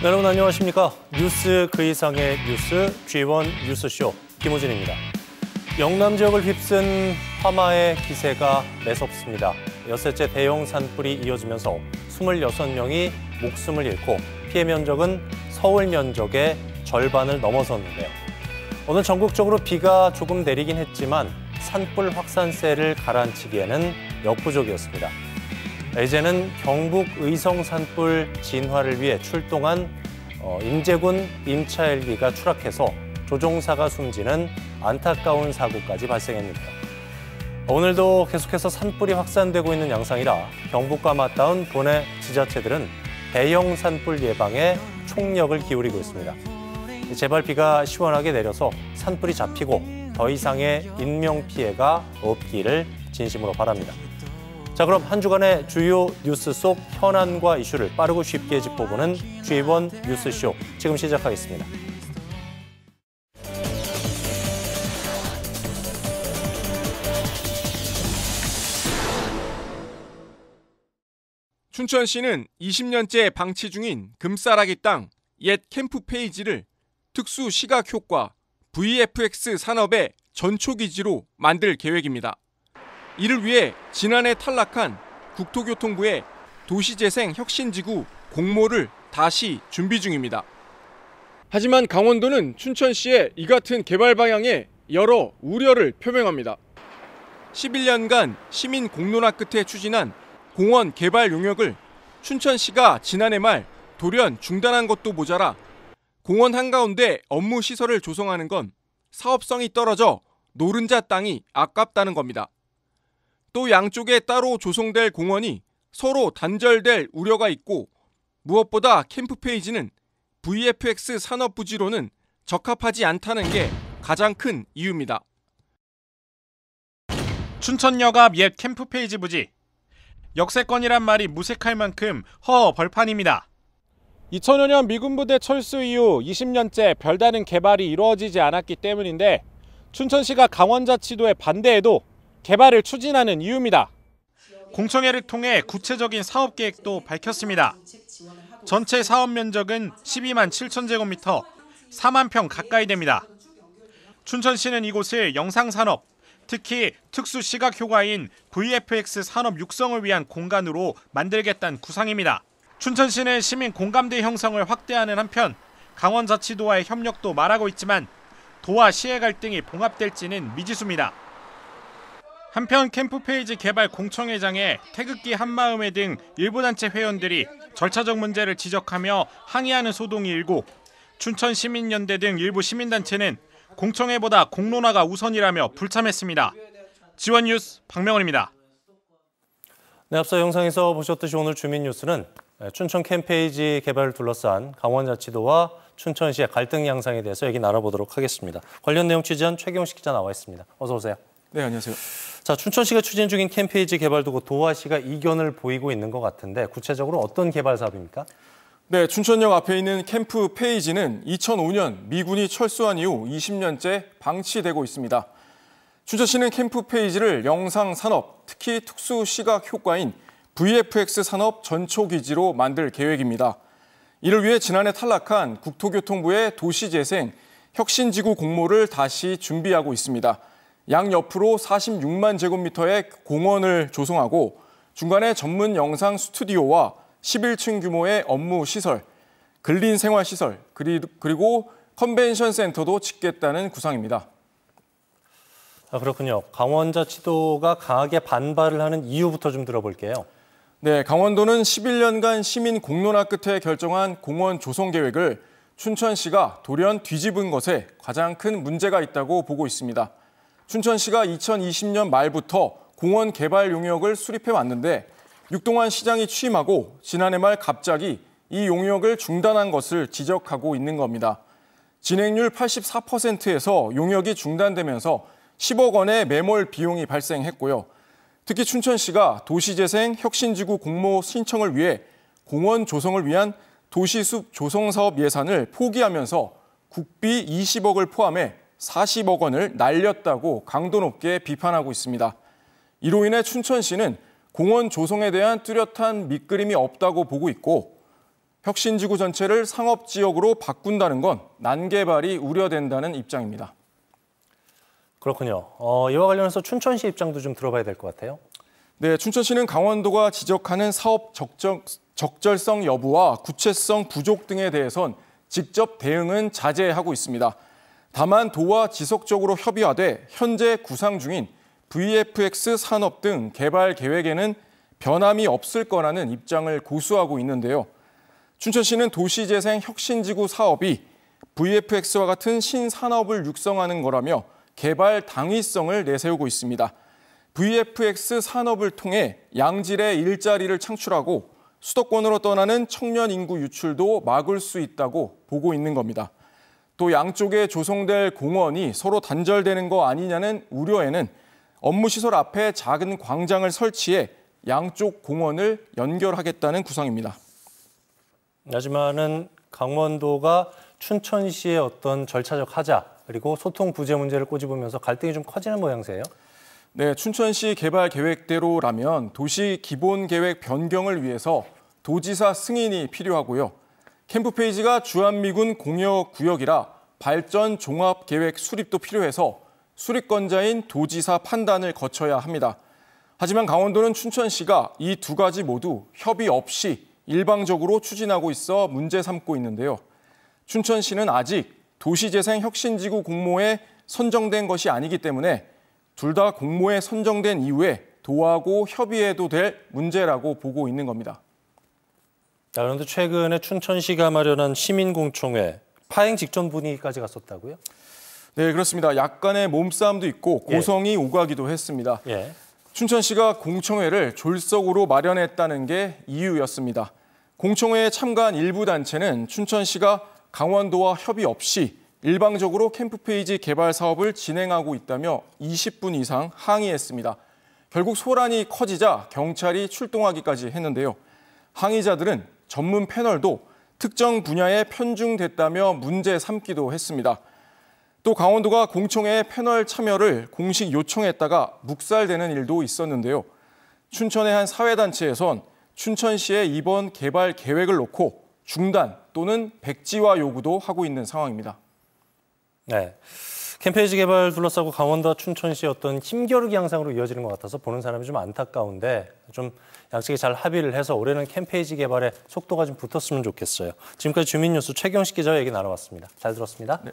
네, 여러분 안녕하십니까. 뉴스 그 이상의 뉴스 G1 뉴스쇼 김호진입니다. 영남 지역을 휩쓴 화마의 기세가 매섭습니다. 엿새째 대형 산불이 이어지면서 26명이 목숨을 잃고 피해 면적은 서울 면적의 절반을 넘어섰는데요. 오늘 전국적으로 비가 조금 내리긴 했지만 산불 확산세를 가라앉히기에는 역부족이었습니다. 이제는 경북 의성 산불 진화를 위해 출동한 임제군 임차 헬기가 추락해서 조종사가 숨지는 안타까운 사고까지 발생했는데요. 오늘도 계속해서 산불이 확산되고 있는 양상이라 경북과 맞닿은 도내 지자체들은 대형 산불 예방에 총력을 기울이고 있습니다. 제발 비가 시원하게 내려서 산불이 잡히고 더 이상의 인명피해가 없기를 진심으로 바랍니다. 자, 그럼 한 주간의 주요 뉴스 속 현안과 이슈를 빠르고 쉽게 짚어보는 G1 뉴스쇼 지금 시작하겠습니다. 춘천시는 20년째 방치 중인 금싸라기 땅 옛 캠프 페이지를 특수 시각 효과 VFX 산업의 전초기지로 만들 계획입니다. 이를 위해 지난해 탈락한 국토교통부의 도시재생혁신지구 공모를 다시 준비 중입니다. 하지만 강원도는 춘천시의 이 같은 개발 방향에 여러 우려를 표명합니다. 11년간 시민 공론화 끝에 추진한 공원 개발 용역을 춘천시가 지난해 말 돌연 중단한 것도 모자라 공원 한가운데 업무 시설을 조성하는 건 사업성이 떨어져 노른자 땅이 아깝다는 겁니다. 또 양쪽에 따로 조성될 공원이 서로 단절될 우려가 있고 무엇보다 캠프 페이지는 VFX 산업 부지로는 적합하지 않다는 게 가장 큰 이유입니다. 춘천역 앞 옛 캠프 페이지 부지. 역세권이란 말이 무색할 만큼 허허벌판입니다. 2000여 년 미군 부대 철수 이후 20년째 별다른 개발이 이루어지지 않았기 때문인데 춘천시가 강원자치도의 반대에도 개발을 추진하는 이유입니다. 공청회를 통해 구체적인 사업 계획도 밝혔습니다. 전체 사업 면적은 12만 7천 제곱미터, 4만 평 가까이 됩니다. 춘천시는 이곳을 영상산업, 특히 특수 시각 효과인 VFX 산업 육성을 위한 공간으로 만들겠다는 구상입니다. 춘천시는 시민 공감대 형성을 확대하는 한편 강원자치도와의 협력도 말하고 있지만 도와 시의 갈등이 봉합될지는 미지수입니다. 한편 캠프 페이지 개발 공청회장에 태극기 한마음회 등 일부 단체 회원들이 절차적 문제를 지적하며 항의하는 소동이 일고 춘천시민연대 등 일부 시민단체는 공청회보다 공론화가 우선이라며 불참했습니다. G1 뉴스 박명원입니다. 네, 앞서 영상에서 보셨듯이 오늘 주민 뉴스는 춘천 캠페이지 개발을 둘러싼 강원자치도와 춘천시의 갈등 양상에 대해서 얘기 나눠보도록 하겠습니다. 관련 내용 취재한 최경식 기자 나와 있습니다. 어서 오세요. 네, 안녕하세요. 자, 춘천시가 추진 중인 캠페이지 개발 두고 도화시가 이견을 보이고 있는 것 같은데 구체적으로 어떤 개발 사업입니까? 네, 춘천역 앞에 있는 캠프 페이지는 2005년 미군이 철수한 이후 20년째 방치되고 있습니다. 춘천시는 캠프 페이지를 영상산업, 특히 특수시각 효과인 VFX 산업 전초기지로 만들 계획입니다. 이를 위해 지난해 탈락한 국토교통부의 도시재생 혁신지구 공모를 다시 준비하고 있습니다. 양옆으로 46만 제곱미터의 공원을 조성하고 중간에 전문 영상 스튜디오와 11층 규모의 업무 시설, 근린 생활 시설, 그리고 컨벤션 센터도 짓겠다는 구상입니다. 그렇군요. 강원자치도가 강하게 반발을 하는 이유부터 좀 들어볼게요. 네, 강원도는 11년간 시민 공론화 끝에 결정한 공원 조성 계획을 춘천시가 돌연 뒤집은 것에 가장 큰 문제가 있다고 보고 있습니다. 춘천시가 2020년 말부터 공원 개발 용역을 수립해 왔는데 육동환 시장이 취임하고 지난해 말 갑자기 이 용역을 중단한 것을 지적하고 있는 겁니다. 진행률 84%에서 용역이 중단되면서 10억 원의 매몰 비용이 발생했고요. 특히 춘천시가 도시재생 혁신지구 공모 신청을 위해 공원 조성을 위한 도시숲 조성사업 예산을 포기하면서 국비 20억을 포함해 40억 원을 날렸다고 강도 높게 비판하고 있습니다. 이로 인해 춘천시는 공원 조성에 대한 뚜렷한 밑그림이 없다고 보고 있고 혁신지구 전체를 상업지역으로 바꾼다는 건 난개발이 우려된다는 입장입니다. 그렇군요. 이와 관련해서 춘천시 입장도 좀 들어봐야 될 것 같아요. 네, 춘천시는 강원도가 지적하는 사업 적절성 여부와 구체성 부족 등에 대해선 직접 대응은 자제하고 있습니다. 다만 도와 지속적으로 협의하되 현재 구상 중인 VFX 산업 등 개발 계획에는 변함이 없을 거라는 입장을 고수하고 있는데요. 춘천시는 도시재생 혁신지구 사업이 VFX와 같은 신산업을 육성하는 거라며 개발 당위성을 내세우고 있습니다. VFX 산업을 통해 양질의 일자리를 창출하고 수도권으로 떠나는 청년 인구 유출도 막을 수 있다고 보고 있는 겁니다. 또 양쪽에 조성될 공원이 서로 단절되는 거 아니냐는 우려에는 업무시설 앞에 작은 광장을 설치해 양쪽 공원을 연결하겠다는 구상입니다. 하지만은 강원도가 춘천시의 어떤 절차적 하자 그리고 소통 부재 문제를 꼬집으면서 갈등이 좀 커지는 모양새예요. 네, 춘천시 개발 계획대로라면 도시 기본 계획 변경을 위해서 도지사 승인이 필요하고요. 캠프페이지가 주한미군 공여 구역이라 발전 종합 계획 수립도 필요해서 수립권자인 도지사 판단을 거쳐야 합니다. 하지만 강원도는 춘천시가 이 두 가지 모두 협의 없이 일방적으로 추진하고 있어 문제 삼고 있는데요. 춘천시는 아직 도시재생 혁신지구 공모에 선정된 것이 아니기 때문에 둘 다 공모에 선정된 이후에 도하고 협의해도 될 문제라고 보고 있는 겁니다. 자, 그런데 최근에 춘천시가 마련한 시민공청회 파행 직전 분위기까지 갔었다고요? 네, 그렇습니다. 약간의 몸싸움도 있고 고성이 오가기도 했습니다. 춘천시가 공청회를 졸속으로 마련했다는 게 이유였습니다. 공청회에 참가한 일부 단체는 춘천시가 강원도와 협의 없이 일방적으로 캠프페이지 개발 사업을 진행하고 있다며 20분 이상 항의했습니다. 결국 소란이 커지자 경찰이 출동하기까지 했는데요. 항의자들은 전문 패널도 특정 분야에 편중됐다며 문제 삼기도 했습니다. 또 강원도가 공청회 패널 참여를 공식 요청했다가 묵살되는 일도 있었는데요. 춘천의 한 사회단체에선 춘천시의 이번 개발 계획을 놓고 중단 또는 백지화 요구도 하고 있는 상황입니다. 네, 캠페이지 개발 둘러싸고 강원도와 춘천시의 어떤 힘겨루기 양상으로 이어지는 것 같아서 보는 사람이 좀 안타까운데 좀 양측이 잘 합의를 해서 올해는 캠페이지 개발에 속도가 좀 붙었으면 좋겠어요. 지금까지 주민뉴스 최경식 기자와 얘기 나눠봤습니다. 잘 들었습니다. 네.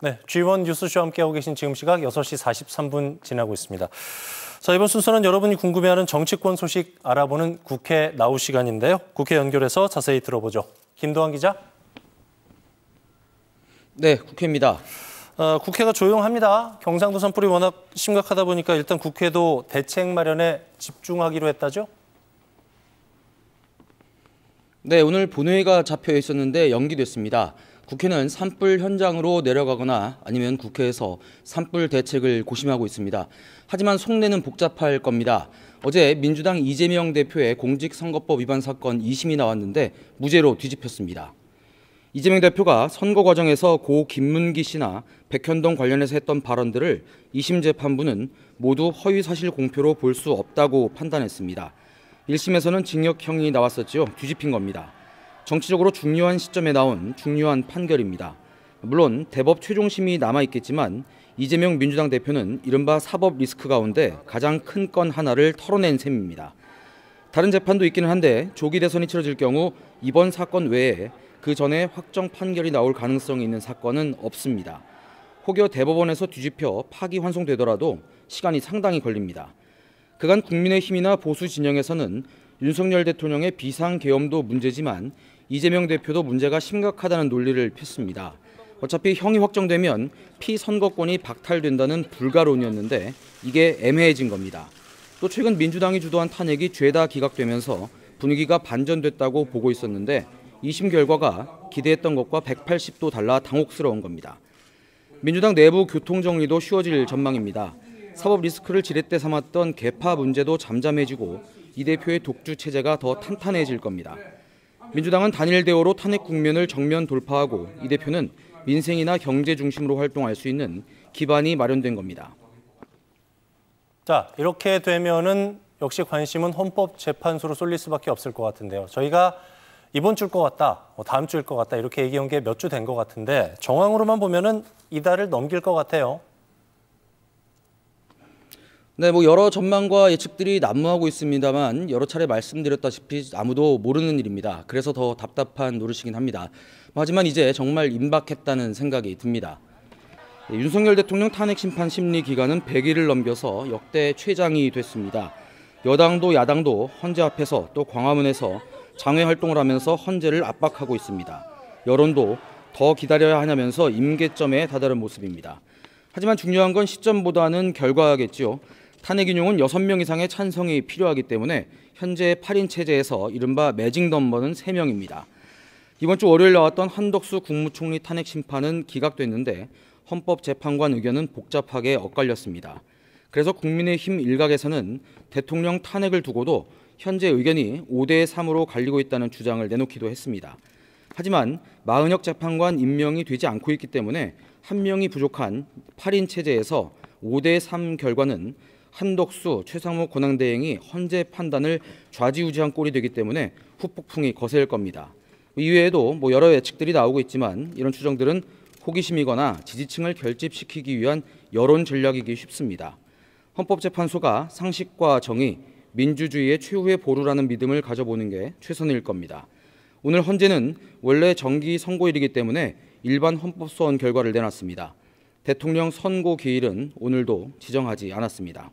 네, G1 뉴스쇼와 함께하고 계신 지금 시각 6시 43분 지나고 있습니다. 자, 이번 순서는 여러분이 궁금해하는 정치권 소식 알아보는 국회 나우 시간인데요. 국회 연결해서 자세히 들어보죠. 김도환 기자. 네, 국회입니다. 국회가 조용합니다. 경상도 산불이 워낙 심각하다 보니까 일단 국회도 대책 마련에 집중하기로 했다죠? 네, 오늘 본회의가 잡혀 있었는데 연기됐습니다. 국회는 산불 현장으로 내려가거나 아니면 국회에서 산불 대책을 고심하고 있습니다. 하지만 속내는 복잡할 겁니다. 어제 민주당 이재명 대표의 공직선거법 위반 사건 2심이 나왔는데 무죄로 뒤집혔습니다. 이재명 대표가 선거 과정에서 고 김문기 씨나 백현동 관련해서 했던 발언들을 2심 재판부는 모두 허위사실 공표로 볼 수 없다고 판단했습니다. 1심에서는 징역형이 나왔었죠. 뒤집힌 겁니다. 정치적으로 중요한 시점에 나온 중요한 판결입니다. 물론 대법 최종심이 남아있겠지만 이재명 민주당 대표는 이른바 사법 리스크 가운데 가장 큰 건 하나를 털어낸 셈입니다. 다른 재판도 있기는 한데 조기 대선이 치러질 경우 이번 사건 외에 그 전에 확정 판결이 나올 가능성이 있는 사건은 없습니다. 혹여 대법원에서 뒤집혀 파기환송되더라도 시간이 상당히 걸립니다. 그간 국민의힘이나 보수 진영에서는 윤석열 대통령의 비상계엄도 문제지만 이재명 대표도 문제가 심각하다는 논리를 폈습니다. 어차피 형이 확정되면 피선거권이 박탈된다는 불가론이었는데 이게 애매해진 겁니다. 또 최근 민주당이 주도한 탄핵이 죄다 기각되면서 분위기가 반전됐다고 보고 있었는데 2심 결과가 기대했던 것과 180도 달라 당혹스러운 겁니다. 민주당 내부 교통정리도 쉬워질 전망입니다. 사법 리스크를 지렛대 삼았던 계파 문제도 잠잠해지고 이 대표의 독주 체제가 더 탄탄해질 겁니다. 민주당은 단일 대오로 탄핵 국면을 정면 돌파하고 이 대표는 민생이나 경제 중심으로 활동할 수 있는 기반이 마련된 겁니다. 자, 이렇게 되면은 역시 관심은 헌법재판소로 쏠릴 수밖에 없을 것 같은데요. 저희가 이번 주일 것 같다, 다음 주일 것 같다 이렇게 얘기한 게 몇 주 된 것 같은데 정황으로만 보면은 이달을 넘길 것 같아요. 네, 여러 전망과 예측들이 난무하고 있습니다만 여러 차례 말씀드렸다시피 아무도 모르는 일입니다. 그래서 더 답답한 노릇이긴 합니다. 하지만 이제 정말 임박했다는 생각이 듭니다. 윤석열 대통령 탄핵 심판 심리 기간은 100일을 넘겨서 역대 최장이 됐습니다. 여당도 야당도 헌재 앞에서 또 광화문에서 장외 활동을 하면서 헌재를 압박하고 있습니다. 여론도 더 기다려야 하냐면서 임계점에 다다른 모습입니다. 하지만 중요한 건 시점보다는 결과겠지요. 탄핵 인용은 6명 이상의 찬성이 필요하기 때문에 현재 8인 체제에서 이른바 매직 넘버는 3명입니다. 이번 주 월요일 나왔던 한덕수 국무총리 탄핵 심판은 기각됐는데 헌법재판관 의견은 복잡하게 엇갈렸습니다. 그래서 국민의힘 일각에서는 대통령 탄핵을 두고도 현재 의견이 5대3으로 갈리고 있다는 주장을 내놓기도 했습니다. 하지만 마은혁 재판관 임명이 되지 않고 있기 때문에 한 명이 부족한 8인 체제에서 5대3 결과는 한덕수, 최상목 권한대행이 헌재 판단을 좌지우지한 꼴이 되기 때문에 후폭풍이 거셀 겁니다. 이외에도 여러 예측들이 나오고 있지만 이런 추정들은 호기심이거나 지지층을 결집시키기 위한 여론 전략이기 쉽습니다. 헌법재판소가 상식과 정의, 민주주의의 최후의 보루라는 믿음을 가져보는 게 최선일 겁니다. 오늘 헌재는 원래 정기 선고일이기 때문에 일반 헌법소원 결과를 내놨습니다. 대통령 선고 기일은 오늘도 지정하지 않았습니다.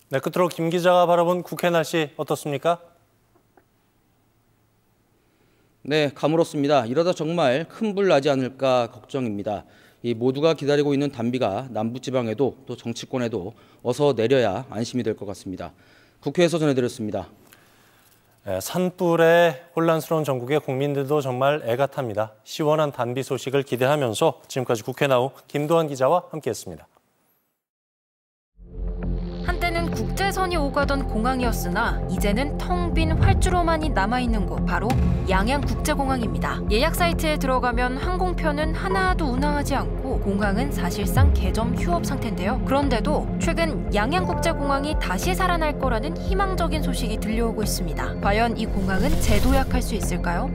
네, 끝으로 김 기자가 바라본 국회 날씨 어떻습니까? 네, 가물었습니다. 이러다 정말 큰 불 나지 않을까 걱정입니다. 이 모두가 기다리고 있는 단비가 남부지방에도 또 정치권에도 어서 내려야 안심이 될 것 같습니다. 국회에서 전해드렸습니다. 네, 산불에 혼란스러운 전국의 국민들도 정말 애가 탑니다. 시원한 단비 소식을 기대하면서 지금까지 국회 나우 김도환 기자와 함께했습니다. 한때는 국제선이 오가던 공항이었으나 이제는 텅 빈 활주로만이 남아있는 곳, 바로 양양국제공항입니다. 예약 사이트에 들어가면 항공편은 하나도 운항하지 않고 공항은 사실상 개점 휴업 상태인데요. 그런데도 최근 양양국제공항이 다시 살아날 거라는 희망적인 소식이 들려오고 있습니다. 과연 이 공항은 재도약할 수 있을까요?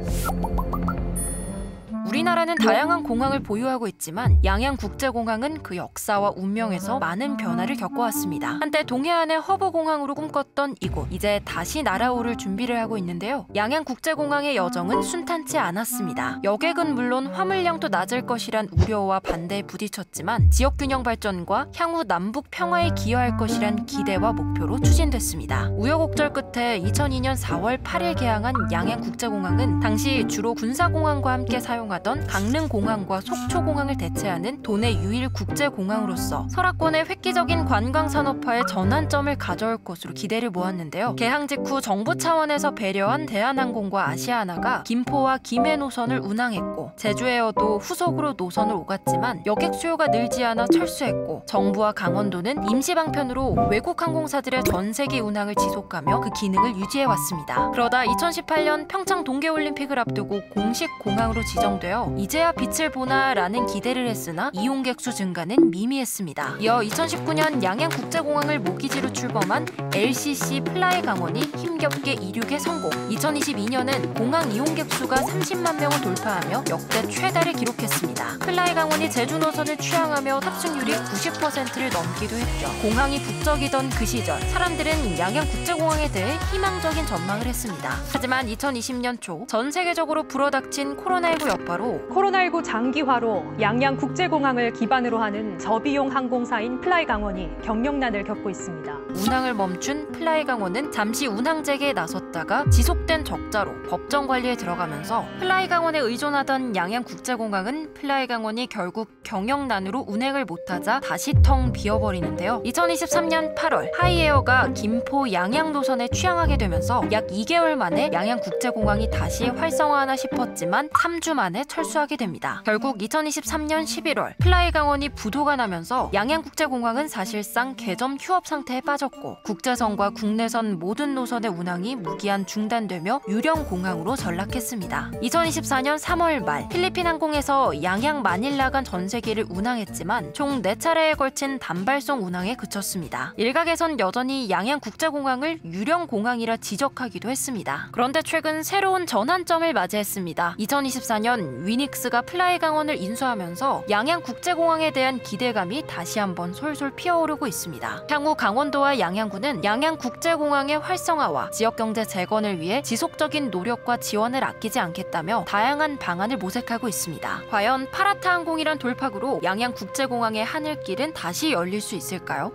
우리나라는 다양한 공항을 보유하고 있지만 양양국제공항은 그 역사와 운명에서 많은 변화를 겪어왔습니다. 한때 동해안의 허브공항으로 꿈꿨던 이곳, 이제 다시 날아오를 준비를 하고 있는데요. 양양국제공항의 여정은 순탄치 않았습니다. 여객은 물론 화물량도 낮을 것이란 우려와 반대에 부딪혔지만 지역균형 발전과 향후 남북 평화에 기여할 것이란 기대와 목표로 추진됐습니다. 우여곡절 끝에 2002년 4월 8일 개항한 양양국제공항은 당시 주로 군사공항과 함께 사용하던 강릉공항과 속초공항을 대체하는 도내 유일 국제공항으로서 설악권의 획기적인 관광산업화에 전환점을 가져올 것으로 기대를 모았는데요. 개항 직후 정부 차원에서 배려한 대한항공과 아시아나가 김포와 김해 노선을 운항했고 제주에어도 후속으로 노선을 오갔지만 여객 수요가 늘지 않아 철수했고 정부와 강원도는 임시방편으로 외국 항공사들의 전세기 운항을 지속하며 그 기능을 유지해왔습니다. 그러다 2018년 평창 동계올림픽을 앞두고 공식 공항으로 지정되어 이제야 빛을 보나라는 기대를 했으나 이용객 수 증가는 미미했습니다. 이어 2019년 양양국제공항을 모기지로 출범한 LCC 플라이 강원이 힘겹게 이륙에 성공. 2022년은 공항 이용객 수가 30만 명을 돌파하며 역대 최다를 기록했습니다. 플라이 강원이 제주 노선을 취항하며 탑승률이 90%를 넘기도 했죠. 공항이 북적이던 그 시절 사람들은 양양국제공항에 대해 희망적인 전망을 했습니다. 하지만 2020년 초 전 세계적으로 불어닥친 코로나19 여파로 코로나19 장기화로 양양국제공항을 기반으로 하는 저비용 항공사인 플라이강원이 경영난을 겪고 있습니다. 운항을 멈춘 플라이강원은 잠시 운항 재개에 나섰다가 지속된 적자로 법정 관리에 들어가면서 플라이강원에 의존하던 양양국제공항은 플라이강원이 결국 경영난으로 운행을 못하자 다시 텅 비어버리는데요. 2023년 8월 하이에어가 김포 양양 노선에 취항하게 되면서 약 2개월 만에 양양국제공항이 다시 활성화하나 싶었지만 3주 만에 철수하게 됩니다. 결국 2023년 11월 플라이강원이 부도가 나면서 양양국제공항은 사실상 개점 휴업 상태에 빠졌고 국제선과 국내선 모든 노선의 운항이 무기한 기한 중단되며 유령 공항으로 전락했습니다. 2024년 3월 말 필리핀 항공에서 양양 마닐라 간 전세기를 운항했지만 총 4차례에 걸친 단발성 운항에 그쳤습니다. 일각에선 여전히 양양 국제공항을 유령 공항이라 지적하기도 했습니다. 그런데 최근 새로운 전환점을 맞이했습니다. 2024년 위닉스가 플라이 강원을 인수하면서 양양 국제공항에 대한 기대감이 다시 한번 솔솔 피어오르고 있습니다. 향후 강원도와 양양군은 양양 국제공항의 활성화와 지역경제 재건을 위해 지속적인 노력과 지원을 아끼지 않겠다며 다양한 방안을 모색하고 있습니다. 과연 파라타 항공이란 돌파구로 양양 국제공항의 하늘길은 다시 열릴 수 있을까요?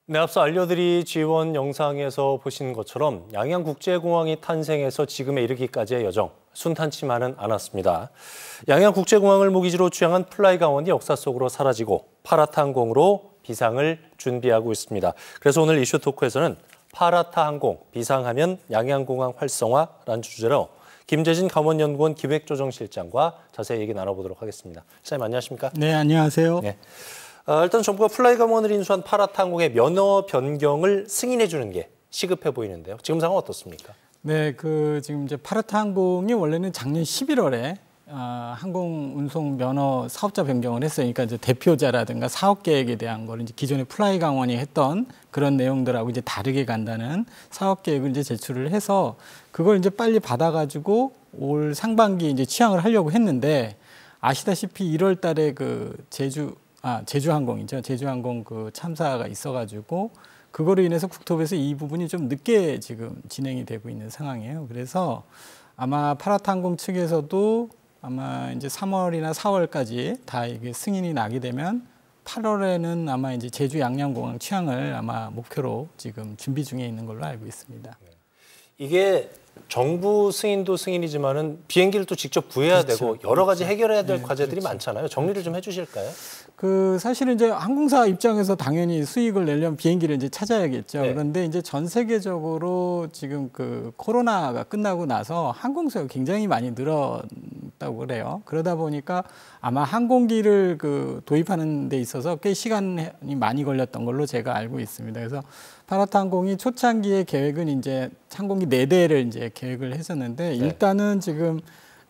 네, 앞서 알려드린 지원 영상에서 보신 것처럼 양양국제공항이 탄생해서 지금에 이르기까지의 여정 순탄치만은 않았습니다. 양양국제공항을 모기지로 취향한 플라이 강원이 역사 속으로 사라지고 파라타 항공으로 비상을 준비하고 있습니다. 그래서 오늘 이슈 토크에서는 파라타 항공, 비상하면 양양공항 활성화라는 주제로 김재진 강원연구원 기획조정실장과 자세히 얘기 나눠보도록 하겠습니다. 실장님 안녕하십니까? 네, 안녕하세요. 네. 일단 정부가 플라이 강원을 인수한 파라타 항공의 면허 변경을 승인해 주는 게 시급해 보이는데요. 지금 상황 어떻습니까? 네, 지금 이제 파라타 항공이 원래는 작년 11월에 항공 운송 면허 사업자 변경을 했어요. 그러니까 이제 대표자라든가 사업 계획에 대한 거를 이제 기존에 플라이 강원이 했던 그런 내용들하고 이제 다르게 간다는 사업 계획을 이제 제출을 해서 그걸 이제 빨리 받아가지고 올 상반기에 이제 취항을 하려고 했는데 아시다시피 1월 달에 제주항공이죠. 제주항공 참사가 있어가지고 그거로 인해서 국토부에서 이 부분이 좀 늦게 지금 진행이 되고 있는 상황이에요. 그래서 아마 파라타 항공 측에서도 아마 이제 3월이나 4월까지 다 이게 승인이 나게 되면 8월에는 아마 이제 제주 양양공항 취항을 아마 목표로 지금 준비 중에 있는 걸로 알고 있습니다. 이게 정부 승인도 승인이지만은 비행기를 또 직접 구해야 되고 여러 가지 해결해야 될 과제들이 많잖아요. 정리를 좀 해주실까요? 사실은 이제 항공사 입장에서 당연히 수익을 내려면 비행기를 이제 찾아야겠죠. 네. 그런데 이제 전 세계적으로 지금 코로나가 끝나고 나서 항공수가 굉장히 많이 늘었다고 그래요. 그러다 보니까 아마 항공기를 도입하는 데 있어서 꽤 시간이 많이 걸렸던 걸로 제가 알고 있습니다. 그래서 파라타 항공이 초창기의 계획은 이제 항공기 4대를 이제 계획을 했었는데 일단은 지금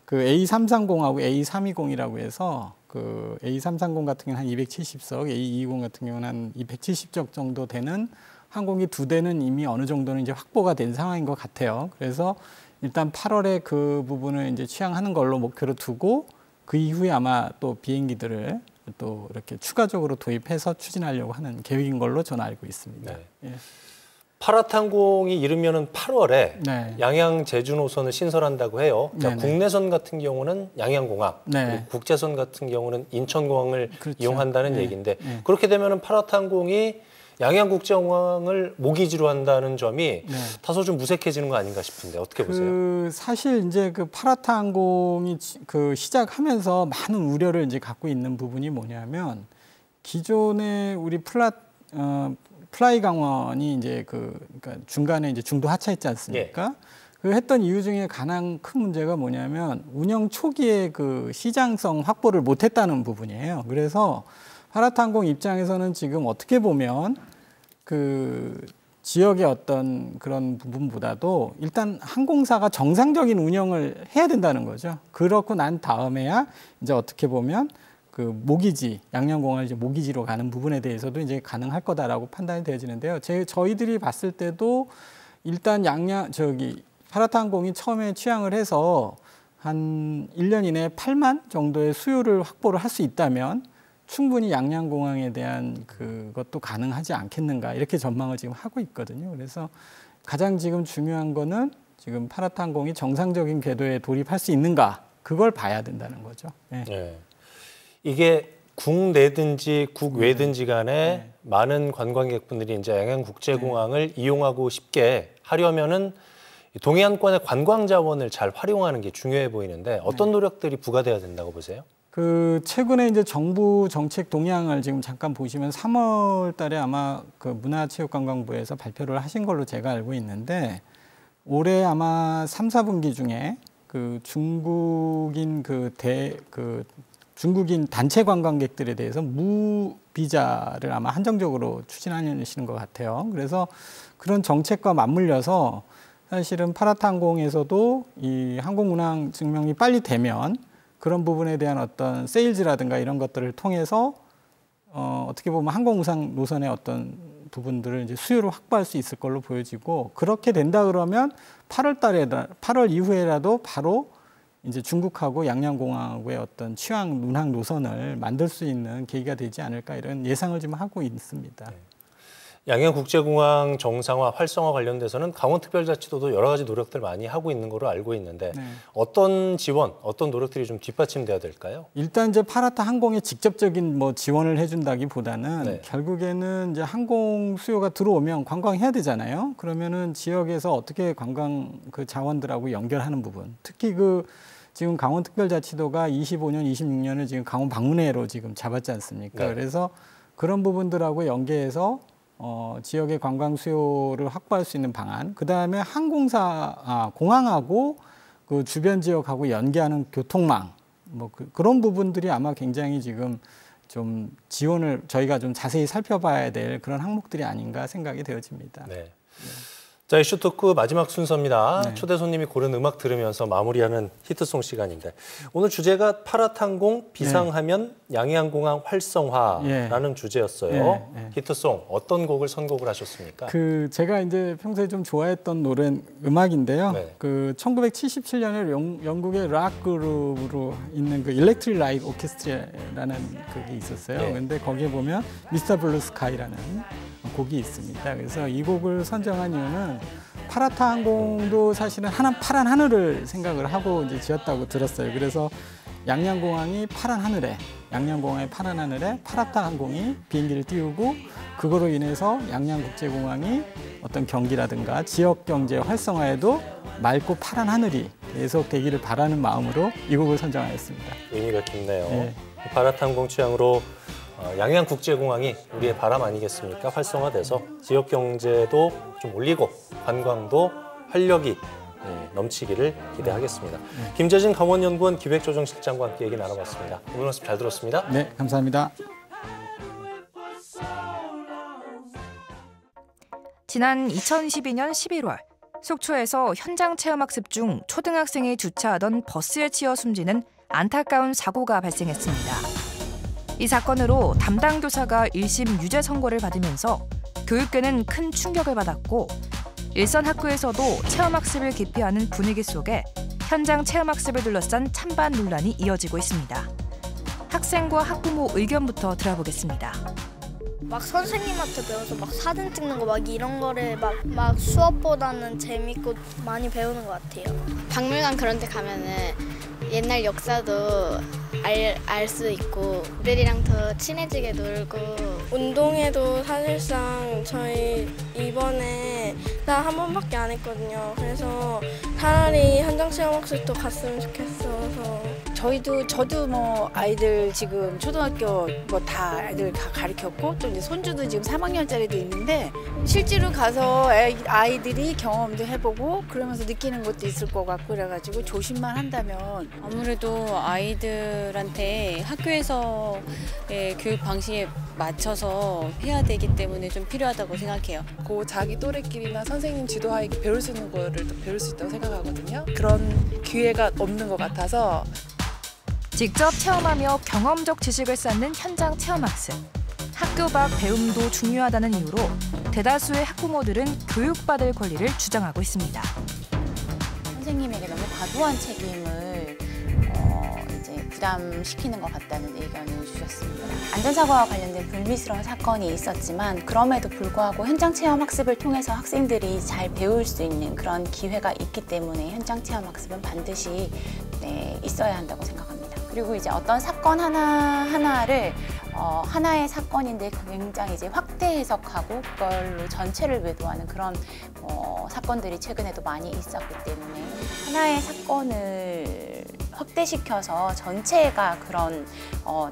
A330하고 A320이라고 해서 A330 같은 경우는 한 270석, A220 같은 경우는 한 270석 정도 되는 항공기 2대는 이미 어느 정도는 이제 확보가 된 상황인 것 같아요. 그래서 일단 8월에 그 부분을 이제 취항하는 걸로 목표로 두고 그 이후에 아마 또 비행기들을 또 이렇게 추가적으로 도입해서 추진하려고 하는 계획인 걸로 저는 알고 있습니다. 네. 예. 파라타 항공이 이르면은 8월에 네. 양양 제주 노선을 신설한다고 해요. 자, 국내선 같은 경우는 양양공항, 그리고 국제선 같은 경우는 인천공항을 이용한다는 얘기인데 그렇게 되면은 파라타 항공이 양양국제공항을 모기지로 한다는 점이 다소 좀 무색해지는 거 아닌가 싶은데 어떻게 보세요? 사실 이제 파라타 항공이 시작하면서 많은 우려를 이제 갖고 있는 부분이 뭐냐면 기존에 우리 플라이 강원이 이제 그러니까 중간에 이제 중도 하차했지 않습니까? 했던 이유 중에 가장 큰 문제가 뭐냐면 운영 초기에 시장성 확보를 못했다는 부분이에요. 그래서 파라타 항공 입장에서는 지금 어떻게 보면 지역의 어떤 그런 부분보다도 일단 항공사가 정상적인 운영을 해야 된다는 거죠. 그렇고 난 다음에야 이제 어떻게 보면 모기지, 양양공항을 이제 모기지로 가는 부분에 대해서도 이제 가능할 거다라고 판단이 되어지는데요. 저희들이 봤을 때도 일단 파라타 항공이 처음에 취항을 해서 한 1년 이내에 8만 정도의 수요를 확보를 할 수 있다면 충분히 양양공항에 대한 그것도 가능하지 않겠는가 이렇게 전망을 지금 하고 있거든요. 그래서 가장 지금 중요한 거는 지금 파라타 항공이 정상적인 궤도에 돌입할 수 있는가 그걸 봐야 된다는 거죠. 네. 네. 이게 국내든지 국외든지 간에 많은 관광객분들이 이제 양양국제공항을 이용하고 싶게 하려면은 동해안권의 관광 자원을 잘 활용하는 게 중요해 보이는데 어떤 노력들이 부과돼야 된다고 보세요? 최근에 이제 정부 정책 동향을 지금 잠깐 보시면 3월 달에 아마 문화체육관광부에서 발표를 하신 걸로 제가 알고 있는데 올해 아마 3, 4분기 중에 그 중국인 중국인 단체 관광객들에 대해서 무비자를 아마 한정적으로 추진하시는 것 같아요. 그래서 그런 정책과 맞물려서 사실은 파라타항공에서도 이 항공운항 증명이 빨리 되면 그런 부분에 대한 어떤 세일즈라든가 이런 것들을 통해서 어떻게 보면 항공우상 노선의 어떤 부분들을 이제 수요를 확보할 수 있을 걸로 보여지고, 그렇게 된다 그러면 8월 이후에라도 바로 이제 중국하고 양양공항하고의 어떤 취항 운항 노선을 만들 수 있는 계기가 되지 않을까, 이런 예상을 지금 하고 있습니다. 양양국제공항 정상화, 활성화 관련돼서는 강원특별자치도도 여러 가지 노력들 많이 하고 있는 걸로 알고 있는데 어떤 지원, 어떤 노력들이 좀 뒷받침돼야 될까요? 일단 이제 파라타 항공에 직접적인 뭐 지원을 해준다기보다는 결국에는 이제 항공 수요가 들어오면 관광해야 되잖아요. 그러면은 지역에서 어떻게 관광 그 자원들하고 연결하는 부분, 특히 지금 강원특별자치도가 25년, 26년을 지금 강원 방문해로 지금 잡았지 않습니까? 그래서 그런 부분들하고 연계해서 지역의 관광 수요를 확보할 수 있는 방안, 그 다음에 공항하고 그 주변 지역하고 연계하는 교통망, 뭐 그런 부분들이 아마 굉장히 지금 좀 지원을 저희가 좀 자세히 살펴봐야 될 그런 항목들이 아닌가 생각이 되어집니다. 네. 자, 이슈 토크 마지막 순서입니다. 초대 손님이 고른 음악 들으면서 마무리하는 히트송 시간인데, 오늘 주제가 파라타항공 비상하면 양양공항 활성화라는 주제였어요. 히트송 어떤 곡을 선곡을 하셨습니까? 제가 이제 평소에 좀 좋아했던 음악인데요. 1977년에 영국의 락 그룹으로 있는 그 일렉트릭 라이트 오케스트라라는 곡이 있었어요. 근데 거기에 보면 미스터 블루 스카이라는 곡이 있습니다. 그래서 이 곡을 선정한 이유는 파라타항공도 사실은 파란 하늘을 생각을 하고 이제 지었다고 들었어요. 그래서 양양공항의 파란 하늘에 파라타항공이 비행기를 띄우고, 그거로 인해서 양양국제공항이 어떤 경기라든가 지역 경제 활성화에도 맑고 파란 하늘이 계속되기를 바라는 마음으로 이 곡을 선정하였습니다. 의미가 깊네요. 파라타항공 취향으로 양양국제공항이 우리의 바람 아니겠습니까? 활성화돼서 지역 경제도 좀 올리고 관광도 활력이 넘치기를 기대하겠습니다. 김재진 강원연구원 기획조정실장과 함께 얘기 나눠봤습니다. 오늘 말씀 잘 들었습니다. 네, 감사합니다. 지난 2012년 11월 속초에서 현장 체험학습 중 초등학생이 주차하던 버스에 치여 숨지는 안타까운 사고가 발생했습니다. 이 사건으로 담당 교사가 1심 유죄 선고를 받으면서 교육계는 큰 충격을 받았고, 일선 학교에서도 체험학습을 기피하는 분위기 속에 현장 체험학습을 둘러싼 찬반 논란이 이어지고 있습니다. 학생과 학부모 의견부터 들어보겠습니다. 막 선생님한테 배워서 막 사진 찍는 거 막 이런 거를 막 수업보다는 재밌고 많이 배우는 것 같아요. 박물관 그런 데 가면은 옛날 역사도 알 수 있고 애들이랑 더 친해지게 놀고, 운동회도 사실상 저희 이번에 나 한 번밖에 안 했거든요. 그래서 차라리 현장 체험학습도 갔으면 좋겠어서. 저도 뭐 아이들 지금 초등학교 뭐 다 아이들 다 가르쳤고, 또 이제 손주도 지금 3학년짜리도 있는데 실제로 가서 아이들이 경험도 해보고 그러면서 느끼는 것도 있을 것 같고, 그래가지고 조심만 한다면. 아무래도 아이들한테 학교에서의 교육 방식에 맞춰서 해야 되기 때문에 좀 필요하다고 생각해요. 자기 또래끼리나 선생님 지도하에 배울 수 있는 거를 또 배울 수 있다고 생각하거든요. 그런 기회가 없는 것 같아서. 직접 체험하며 경험적 지식을 쌓는 현장 체험학습. 학교 밖 배움도 중요하다는 이유로 대다수의 학부모들은 교육받을 권리를 주장하고 있습니다. 선생님에게 너무 과도한 책임을 이제 부담시키는 것 같다는 의견을 주셨습니다. 안전사고와 관련된 불미스러운 사건이 있었지만 그럼에도 불구하고 현장 체험 학습을 통해서 학생들이 잘 배울 수 있는 그런 기회가 있기 때문에 현장 체험 학습은 반드시 있어야 한다고 생각합니다. 그리고 이제 어떤 사건 하나하나를 하나의 사건인데 굉장히 이제 확대 해석하고 그걸로 전체를 외도하는 그런 사건들이 최근에도 많이 있었기 때문에 하나의 사건을 확대시켜서 전체가 그런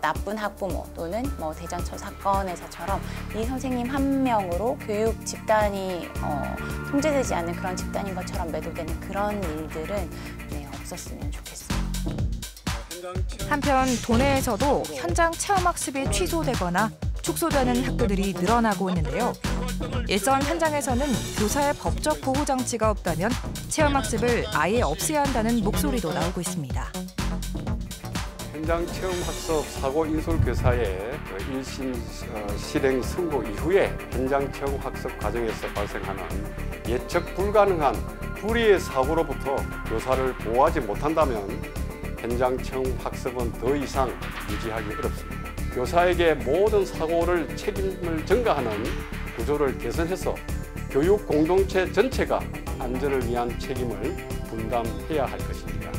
나쁜 학부모 또는 대전철 사건에서처럼 이 선생님 한 명으로 교육 집단이 통제되지 않는 그런 집단인 것처럼 매도되는 그런 일들은 없었으면 좋겠습니다. 한편 도내에서도 현장 체험학습이 취소되거나 축소되는 학교들이 늘어나고 있는데요. 일선 현장에서는 교사의 법적 보호 장치가 없다면 체험학습을 아예 없애야 한다는 목소리도 나오고 있습니다. 현장 체험학습 사고 인솔 교사의 1심 실행 선고 이후에 현장 체험학습 과정에서 발생하는 예측 불가능한 불의의 사고로부터 교사를 보호하지 못한다면 현장 체험학습은 더 이상 유지하기 어렵습니다. 교사에게 모든 사고를 책임을 전가하는 구조를 개선해서 교육 공동체 전체가 안전을 위한 책임을 분담해야 할 것입니다.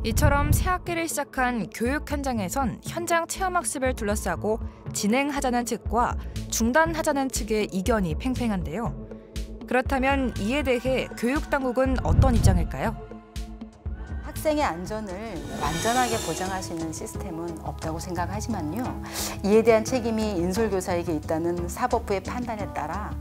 이처럼 새 학기를 시작한 교육 현장에선 현장 체험학습을 둘러싸고 진행하자는 측과 중단하자는 측의 이견이 팽팽한데요. 그렇다면 이에 대해 교육당국은 어떤 입장일까요? 학생의 안전을 완전하게 보장할 수 있는 시스템은 없다고 생각하지만요. 이에 대한 책임이 인솔교사에게 있다는 사법부의 판단에 따라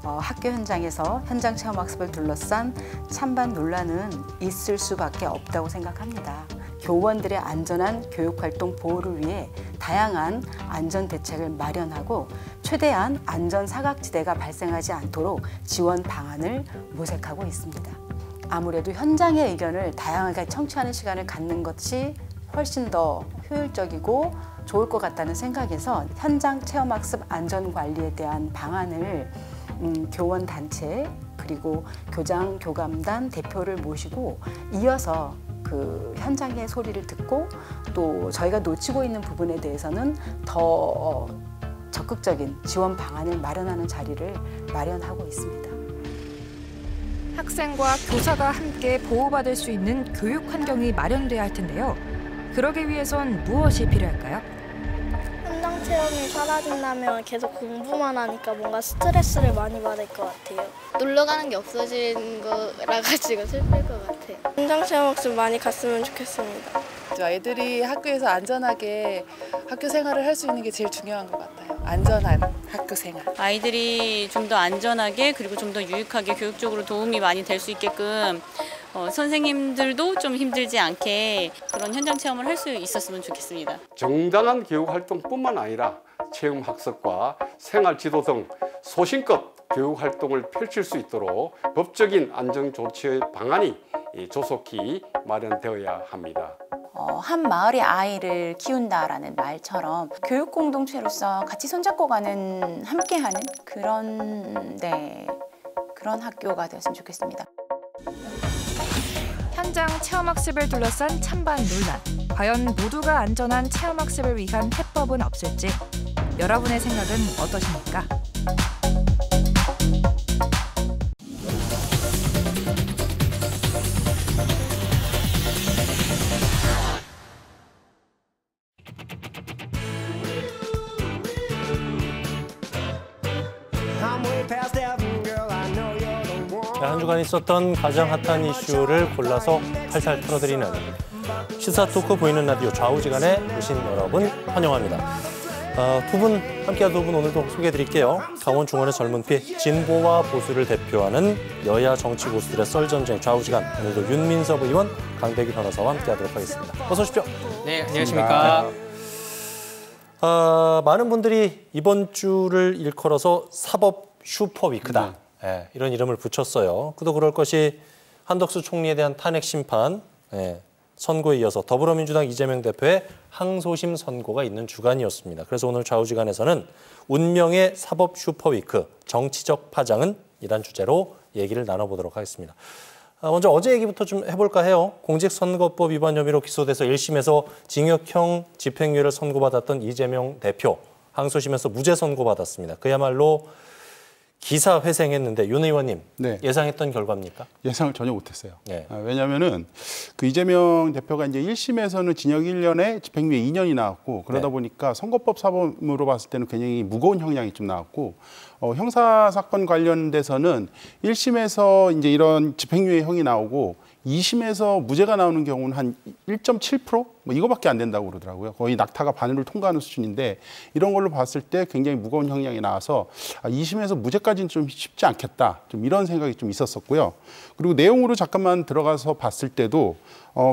학교 현장에서 현장 체험학습을 둘러싼 찬반 논란은 있을 수밖에 없다고 생각합니다. 교원들의 안전한 교육활동 보호를 위해 다양한 안전 대책을 마련하고 최대한 안전 사각지대가 발생하지 않도록 지원 방안을 모색하고 있습니다. 아무래도 현장의 의견을 다양하게 청취하는 시간을 갖는 것이 훨씬 더 효율적이고 좋을 것 같다는 생각에서 현장 체험학습 안전관리에 대한 방안을 교원 단체 그리고 교장, 교감단 대표를 모시고 이어서 그 현장의 소리를 듣고 또 저희가 놓치고 있는 부분에 대해서는 더 적극적인 지원 방안을 마련하는 자리를 마련하고 있습니다. 학생과 교사가 함께 보호받을 수 있는 교육 환경이 마련돼야 할 텐데요. 그러기 위해선 무엇이 필요할까요? 현장 체험이 사라진다면 계속 공부만 하니까 뭔가 스트레스를 많이 받을 것 같아요. 놀러 가는 게 없어진 거라 가지고 슬플 것 같아요. 현장 체험학습 많이 갔으면 좋겠습니다. 아이들이 학교에서 안전하게 학교 생활을 할 수 있는 게 제일 중요한 것 같아요. 안전한 학교 생활. 아이들이 좀 더 안전하게 그리고 좀 더 유익하게 교육적으로 도움이 많이 될 수 있게끔 선생님들도 좀 힘들지 않게 그런 현장 체험을 할 수 있었으면 좋겠습니다. 정당한 교육 활동뿐만 아니라 체험 학습과 생활 지도 등 소신껏 교육 활동을 펼칠 수 있도록 법적인 안전 조치의 방안이 조속히 마련되어야 합니다. 한 마을의 아이를 키운다라는 말처럼 교육 공동체로서 같이 손잡고 가는 함께하는 그런 학교가 되었으면 좋겠습니다. 현장 체험학습을 둘러싼 찬반 논란. 과연 모두가 안전한 체험학습을 위한 해법은 없을지 여러분의 생각은 어떠십니까? 한 주간 있었던 가장 핫한 이슈를 골라서 탈탈 털어드리는 시사 토크 보이는 라디오 좌우지간에 오신 여러분 환영합니다. 두 분 함께한 두 분 오늘도 소개해드릴게요. 강원 중원의 젊은 피 진보와 보수를 대표하는 여야 정치 고수들의 썰전쟁 좌우지간 오늘도 윤민섭 의원, 강백일 변호사와 함께하도록 하겠습니다. 어서 오십시오. 네, 안녕하십니까. 많은 분들이 이번 주를 일컬어서 사법 슈퍼위크다. 이런 이름을 붙였어요. 그도 그럴 것이 한덕수 총리에 대한 탄핵 심판 선고에 이어서 더불어민주당 이재명 대표의 항소심 선고가 있는 주간이었습니다. 그래서 오늘 좌우지간에서는 운명의 사법 슈퍼위크, 정치적 파장은 이란 주제로 얘기를 나눠보도록 하겠습니다. 먼저 어제 얘기부터 좀 해볼까 해요. 공직선거법 위반 혐의로 기소돼서 1심에서 징역형 집행유예를 선고받았던 이재명 대표, 항소심에서 무죄 선고받았습니다. 그야말로 기사 회생했는데 윤 의원님 네. 예상했던 결과입니까? 예상을 전혀 못했어요. 네. 왜냐하면은 그 이재명 대표가 이제 1심에서는 징역 1년에 집행유예 2년이 나왔고 그러다 보니까 선거법 사범으로 봤을 때는 굉장히 무거운 형량이 좀 나왔고 형사 사건 관련돼서는 1심에서 이제 이런 집행유예형이 나오고 2심에서 무죄가 나오는 경우는 한 1.7%? 뭐 이거밖에 안 된다고 그러더라고요. 거의 낙타가 바늘을 통과하는 수준인데 이런 걸로 봤을 때 굉장히 무거운 형량이 나와서 2심에서 무죄까지는 좀 쉽지 않겠다. 좀 이런 생각이 좀 있었었고요. 그리고 내용으로 잠깐만 들어가서 봤을 때도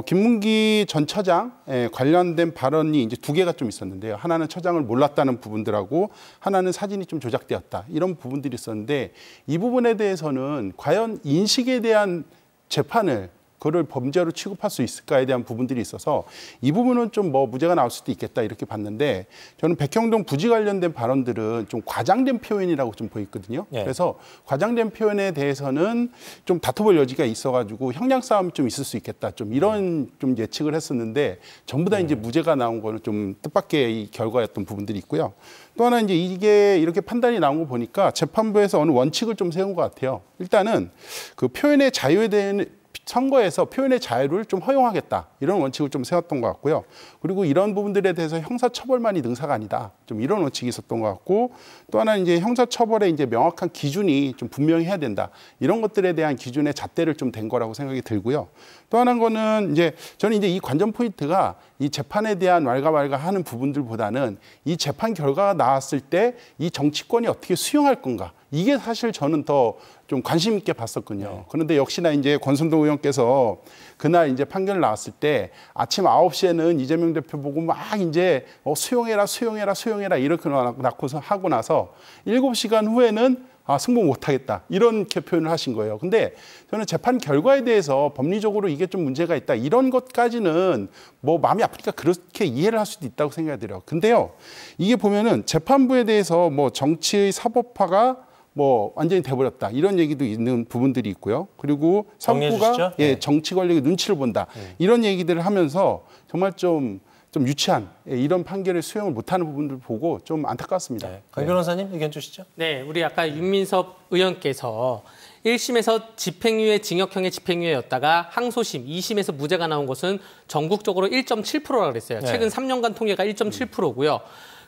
김문기 전 처장에 관련된 발언이 이제 두 개가 좀 있었는데요. 하나는 처장을 몰랐다는 부분들하고 하나는 사진이 좀 조작되었다. 이런 부분들이 있었는데 이 부분에 대해서는 과연 인식에 대한 재판을 그를 범죄로 취급할 수 있을까에 대한 부분들이 있어서 이 부분은 좀 뭐 무죄가 나올 수도 있겠다 이렇게 봤는데 저는 백형동 부지 관련된 발언들은 좀 과장된 표현이라고 좀 보이거든요. 네. 그래서 과장된 표현에 대해서는 좀 다퉈볼 여지가 있어가지고 형량 싸움이 좀 있을 수 있겠다. 좀 이런 좀 예측을 했었는데 전부 다 이제 무죄가 나온 거는 좀 뜻밖의 이 결과였던 부분들이 있고요. 또 하나 이제 이게 이렇게 판단이 나온 거 보니까 재판부에서 어느 원칙을 좀 세운 것 같아요. 일단은 그 표현의 자유에 대한 선거에서 표현의 자유를 좀 허용하겠다. 이런 원칙을 좀 세웠던 것 같고요. 그리고 이런 부분들에 대해서 형사처벌만이 능사가 아니다. 좀 이런 원칙이 있었던 것 같고 또 하나는 이제 형사처벌에 이제 명확한 기준이 좀 분명히 해야 된다. 이런 것들에 대한 기준의 잣대를 좀 댄 거라고 생각이 들고요. 또 하나는 거는 이제 저는 이제 이 관전 포인트가 이 재판에 대한 왈가왈가하는 부분들보다는 이 재판 결과가 나왔을 때 이 정치권이 어떻게 수용할 건가. 이게 사실 저는 더 좀 관심 있게 봤었거든요. 그런데 역시나 이제 권선동 의원께서 그날 이제 판결 나왔을 때 아침 9시에는 이재명 대표 보고 막 이제 수용해라 이렇게 낳고서 하고 나서 7시간 후에는 승복 못하겠다. 이렇게 표현을 하신 거예요. 근데 저는 재판 결과에 대해서 법리적으로 이게 좀 문제가 있다. 이런 것까지는 뭐 마음이 아프니까 그렇게 이해를 할 수도 있다고 생각이 들어요. 근데요, 이게 보면은 재판부에 대해서 뭐 정치의 사법화가 뭐 완전히 돼버렸다. 이런 얘기도 있는 부분들이 있고요. 그리고 사법부가 정치 권력의 눈치를 본다. 이런 얘기들을 하면서 정말 좀 유치한 이런 판결의 수용을 못하는 부분들 보고 좀 안타깝습니다. 강 변호사님 의견 주시죠. 네, 우리 아까 윤민섭 의원께서 1심에서 집행유예, 징역형의 집행유예였다가 항소심, 2심에서 무죄가 나온 것은 전국적으로 1.7%라고 그랬어요. 최근 3년간 통계가 1.7%고요.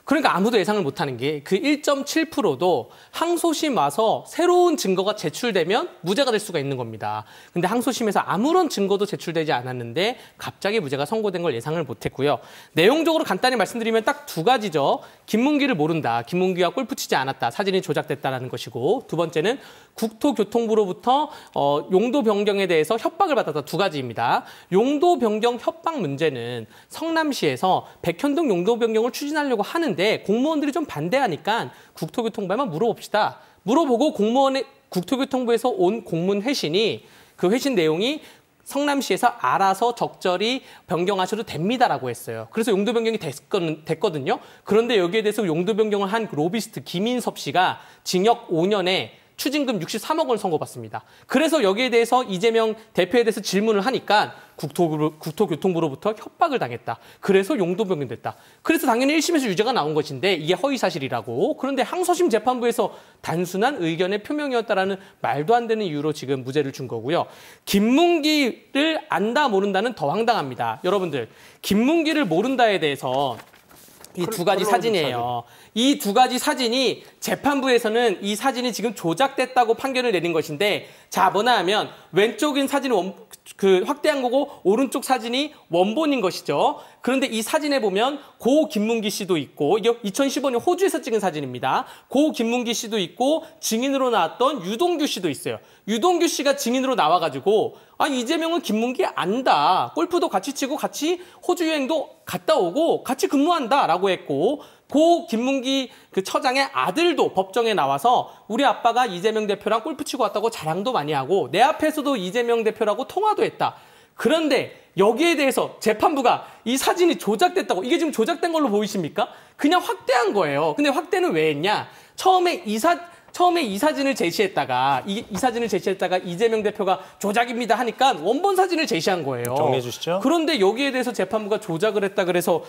그러니까 아무도 예상을 못하는 게 그 1.7%도 항소심 와서 새로운 증거가 제출되면 무죄가 될 수가 있는 겁니다. 근데 항소심에서 아무런 증거도 제출되지 않았는데 갑자기 무죄가 선고된 걸 예상을 못했고요. 내용적으로 간단히 말씀드리면 딱 두 가지죠. 김문기를 모른다. 김문기와 골프 치지 않았다. 사진이 조작됐다라는 것이고 두 번째는 국토교통부로부터 용도 변경에 대해서 협박을 받았다. 두 가지입니다. 용도 변경 협박 문제는 성남시에서 백현동 용도 변경을 추진하려고 하는데 공무원들이 좀 반대하니까 국토교통부에 한번 물어봅시다. 물어보고 국토교통부에서 온 공문 회신이 그 회신 내용이 성남시에서 알아서 적절히 변경하셔도 됩니다라고 했어요. 그래서 용도 변경이 됐거든요. 그런데 여기에 대해서 용도 변경을 한 로비스트 김인섭 씨가 징역 5년에 추징금 63억 원을 선고받습니다. 그래서 여기에 대해서 이재명 대표에 대해서 질문을 하니까 국토교통부로부터 협박을 당했다. 그래서 용도 변경됐다. 그래서 당연히 1심에서 유죄가 나온 것인데 이게 허위사실이라고. 그런데 항소심 재판부에서 단순한 의견의 표명이었다라는 말도 안 되는 이유로 지금 무죄를 준 거고요. 김문기를 안다 모른다는 더 황당합니다. 여러분들, 김문기를 모른다에 대해서 이 두 가지 사진이에요. 이 두 가지 사진이 재판부에서는 이 사진이 지금 조작됐다고 판결을 내린 것인데, 자, 뭐나 하면 왼쪽인 사진은 확대한 거고 오른쪽 사진이 원본인 것이죠. 그런데 이 사진에 보면 고 김문기 씨도 있고, 이게 2015년 호주에서 찍은 사진입니다. 고 김문기 씨도 있고 증인으로 나왔던 유동규 씨도 있어요. 유동규 씨가 증인으로 나와가지고 이재명은 김문기 안다. 골프도 같이 치고 같이 호주 여행도 갔다 오고 같이 근무한다라고 했고, 고 김문기 그 처장의 아들도 법정에 나와서 우리 아빠가 이재명 대표랑 골프 치고 왔다고 자랑도 많이 하고 내 앞에서도 이재명 대표라고 통화도 했다. 그런데 여기에 대해서 재판부가 이 사진이 조작됐다고, 이게 지금 조작된 걸로 보이십니까? 그냥 확대한 거예요. 근데 확대는 왜 했냐? 처음에 이 사진을 제시했다가 이 사진을 제시했다가 이재명 대표가 조작입니다 하니까 원본 사진을 제시한 거예요. 정리해 주시죠. 그런데 여기에 대해서 재판부가 조작을 했다 그래서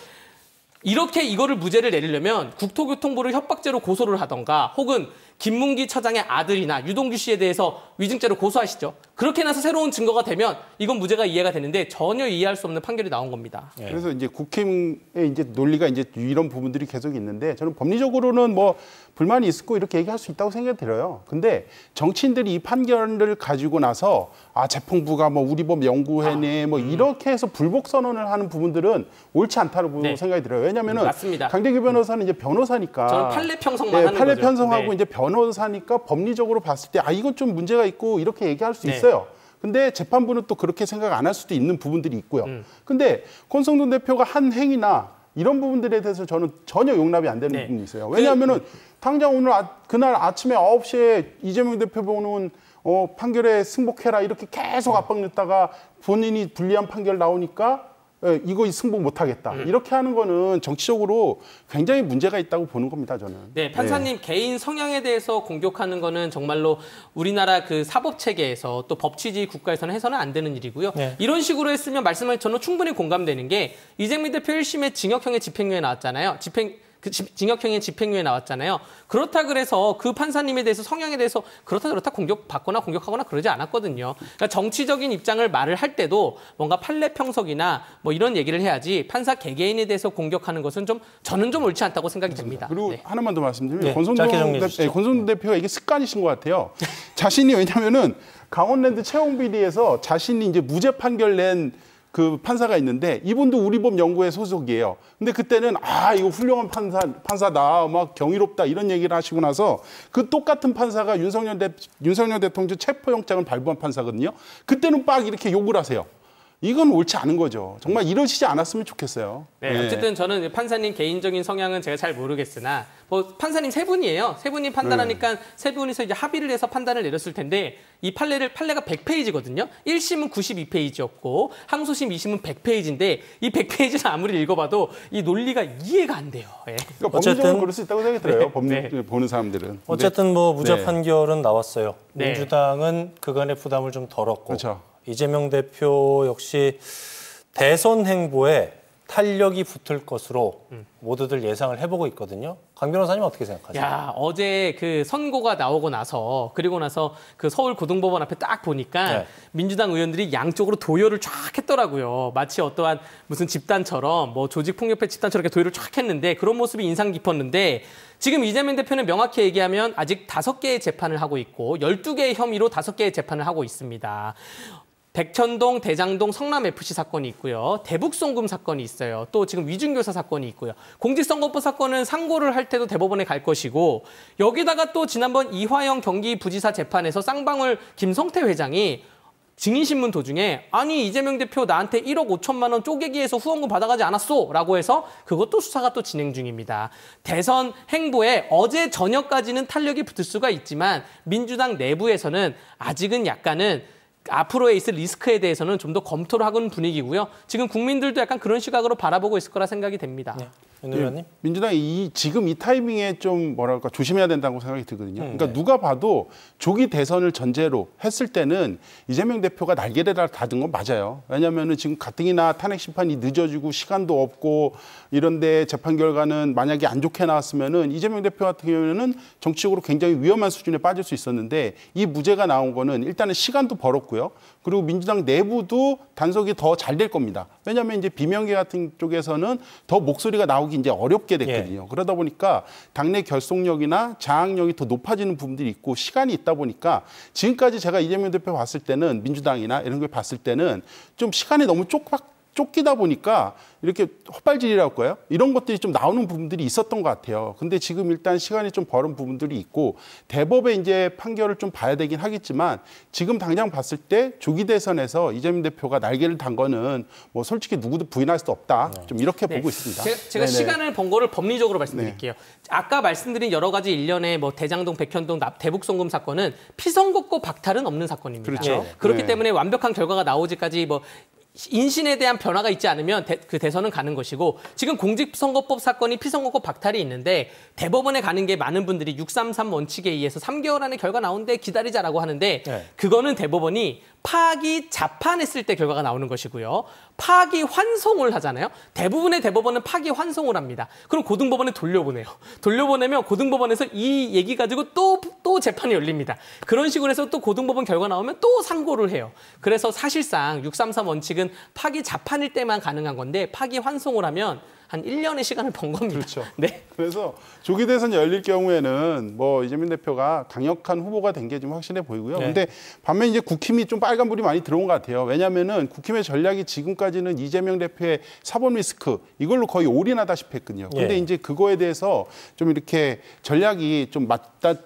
이렇게 이거를 무죄를 내리려면 국토교통부를 협박죄로 고소를 하던가 혹은 김문기 처장의 아들이나 유동규 씨에 대해서 위증죄로 고소하시죠. 그렇게 나서 새로운 증거가 되면 이건 무죄가 이해가 되는데 전혀 이해할 수 없는 판결이 나온 겁니다. 그래서 이제 국힘의 이제 논리가 이제 이런 부분들이 계속 있는데 저는 법리적으로는 뭐 불만이 있을 거 이렇게 얘기할 수 있다고 생각이 들어요. 근데 정치인들이 이 판결을 가지고 나서 재판부가 뭐 우리 법 연구해내 뭐 이렇게 해서 불복 선언을 하는 부분들은 옳지 않다고 생각이 들어요. 왜냐하면은 맞습니다. 강대규 변호사는 이제 변호사니까 저는 판례 편성만 하는 거죠. 판례 편성하고 이제 변호사니까 법리적으로 봤을 때 이건 좀 문제가 있고 이렇게 얘기할 수 있어요. 근데 재판부는 또 그렇게 생각 안 할 수도 있는 부분들이 있고요. 근데 권성동 대표가 한 행위나 이런 부분들에 대해서 저는 전혀 용납이 안 되는 부분이 있어요. 왜냐하면은 당장 오늘 그날 아침에 9시에 이재명 대표 보는 판결에 승복해라 이렇게 계속 압박 넣다가 본인이 불리한 판결 나오니까 이거 승복 못하겠다. 이렇게 하는 거는 정치적으로 굉장히 문제가 있다고 보는 겁니다, 저는. 네, 판사님 개인 성향에 대해서 공격하는 거는 정말로 우리나라 그 사법 체계에서 또 법치주의 국가에서는 해서는 안 되는 일이고요. 이런 식으로 했으면 말씀하신 저는 충분히 공감되는 게 이재명 대표 1심에 징역형의 집행유예 나왔잖아요. 징역형의 집행유예 나왔잖아요. 그렇다 그래서 그 판사님에 대해서 성향에 대해서 그렇다 공격받거나 공격하거나 그러지 않았거든요. 그러니까 정치적인 입장을 말을 할 때도 뭔가 판례 평석이나 뭐 이런 얘기를 해야지 판사 개개인에 대해서 공격하는 것은 저는 좀 옳지 않다고 생각이 됩니다. 그리고 하나만 더 말씀드리면 네, 권성동 대표가 이게 습관이신 것 같아요. 자신이 왜냐면은 강원랜드 채용 비리에서 자신이 이제 무죄 판결 낸 그 판사가 있는데 이분도 우리법 연구회 소속이에요. 근데 그때는 이거 훌륭한 판사다, 막 경이롭다 이런 얘기를 하시고 나서 그 똑같은 판사가 윤석열 대통령 체포영장을 발부한 판사거든요. 그때는 막 이렇게 욕을 하세요. 이건 옳지 않은 거죠. 정말 이러시지 않았으면 좋겠어요. 네, 어쨌든 저는 판사님 개인적인 성향은 제가 잘 모르겠으나 뭐 판사님 세 분이에요. 세 분이 판단하니까 세 분이서 이제 합의를 해서 판단을 내렸을 텐데 이 판례가 100페이지거든요. 1심은 92페이지였고 항소심 2심은 100페이지인데 이 100페이지를 아무리 읽어봐도 이 논리가 이해가 안 돼요. 그러니까 법리적으로 그럴 수 있다고 생각이 들어요. 법리 보는 사람들은. 어쨌든 뭐 무죄 판결은 나왔어요. 민주당은 그간의 부담을 좀 덜었고. 그렇죠. 이재명 대표 역시 대선 행보에 탄력이 붙을 것으로 모두들 예상을 해보고 있거든요. 강 변호사님 어떻게 생각하세요? 어제 그 선고가 나오고 나서 그리고 나서 그 서울 고등법원 앞에 딱 보니까 민주당 의원들이 양쪽으로 도열을 쫙 했더라고요. 마치 어떠한 무슨 집단처럼 뭐 조직폭력배 집단처럼 이렇게 도열을 쫙 했는데 그런 모습이 인상 깊었는데 지금 이재명 대표는 명확히 얘기하면 아직 5개의 재판을 하고 있고 12개의 혐의로 5개의 재판을 하고 있습니다. 백천동, 대장동, 성남FC 사건이 있고요. 대북송금 사건이 있어요. 또 지금 위중교사 사건이 있고요. 공직선거법 사건은 상고를 할 때도 대법원에 갈 것이고 여기다가 또 지난번 이화영 경기부지사 재판에서 쌍방울 김성태 회장이 증인신문 도중에 이재명 대표 나한테 1억 5천만 원 쪼개기해서 후원금 받아가지 않았어 라고 해서 그것도 수사가 또 진행 중입니다. 대선 행보에 어제 저녁까지는 탄력이 붙을 수가 있지만 민주당 내부에서는 아직은 약간은 앞으로에 있을 리스크에 대해서는 좀 더 검토를 하는 분위기고요. 지금 국민들도 약간 그런 시각으로 바라보고 있을 거라 생각이 됩니다. 윤 의원님? 민주당이 지금 이 타이밍에 좀 조심해야 된다고 생각이 들거든요. 그러니까 누가 봐도 조기 대선을 전제로 했을 때는 이재명 대표가 날개를 닫은 건 맞아요. 왜냐하면 지금 가뜩이나 탄핵 심판이 늦어지고 시간도 없고 이런데 재판 결과는 만약에 안 좋게 나왔으면은 이재명 대표 같은 경우에는 정치적으로 굉장히 위험한 수준에 빠질 수 있었는데 이 무죄가 나온 거는 일단은 시간도 벌었고요. 그리고 민주당 내부도 단속이 더 잘 될 겁니다. 왜냐하면 이제 비명계 같은 쪽에서는 더 목소리가 나오기 이제 어렵게 됐거든요. 그러다 보니까 당내 결속력이나 장악력이 더 높아지는 부분들이 있고 시간이 있다 보니까 지금까지 제가 이재명 대표 봤을 때는 민주당이나 이런 걸 봤을 때는 좀 시간이 너무 쫓기다 보니까 이렇게 헛발질이라고 할까요? 이런 것들이 좀 나오는 부분들이 있었던 것 같아요. 근데 지금 일단 시간이 좀 벌은 부분들이 있고 대법의 이제 판결을 좀 봐야 되긴 하겠지만 지금 당장 봤을 때 조기 대선에서 이재명 대표가 날개를 단 거는 뭐 솔직히 누구도 부인할 수 없다. 좀 이렇게 보고 있습니다. 제가 시간을 번 거를 법리적으로 말씀드릴게요. 아까 말씀드린 여러 가지 일련의 뭐 대장동, 백현동, 대북송금 사건은 피선거법 박탈은 없는 사건입니다. 그렇죠. 그렇기 때문에 완벽한 결과가 나오기까지 뭐 인신에 대한 변화가 있지 않으면 그 대선은 가는 것이고 지금 공직선거법 사건이 피선거법 박탈이 있는데 대법원에 가는 게 많은 분들이 633 원칙에 의해서 3개월 안에 결과 나오는데 기다리자라고 하는데 그거는 대법원이 파기 자판했을 때 결과가 나오는 것이고요. 파기 환송을 하잖아요. 대부분의 대법원은 파기 환송을 합니다. 그럼 고등법원에 돌려보내요. 돌려보내면 고등법원에서 이 얘기 가지고 또 재판이 열립니다. 그런 식으로 해서 또 고등법원 결과 나오면 또 상고를 해요. 그래서 사실상 633 원칙은 파기 자판일 때만 가능한 건데 파기 환송을 하면 한 1년의 시간을 번 겁니다. 그렇죠. 네. 그래서 조기 대선이 열릴 경우에는 뭐 이재명 대표가 강력한 후보가 된 게 좀 확실해 보이고요. 네. 근데 반면 이제 국힘이 좀 빨간불이 많이 들어온 것 같아요. 왜냐하면은 국힘의 전략이 지금까지는 이재명 대표의 사법 리스크 이걸로 거의 올인하다시피 했거든요. 근데 예. 이제 그거에 대해서 좀 이렇게 전략이 좀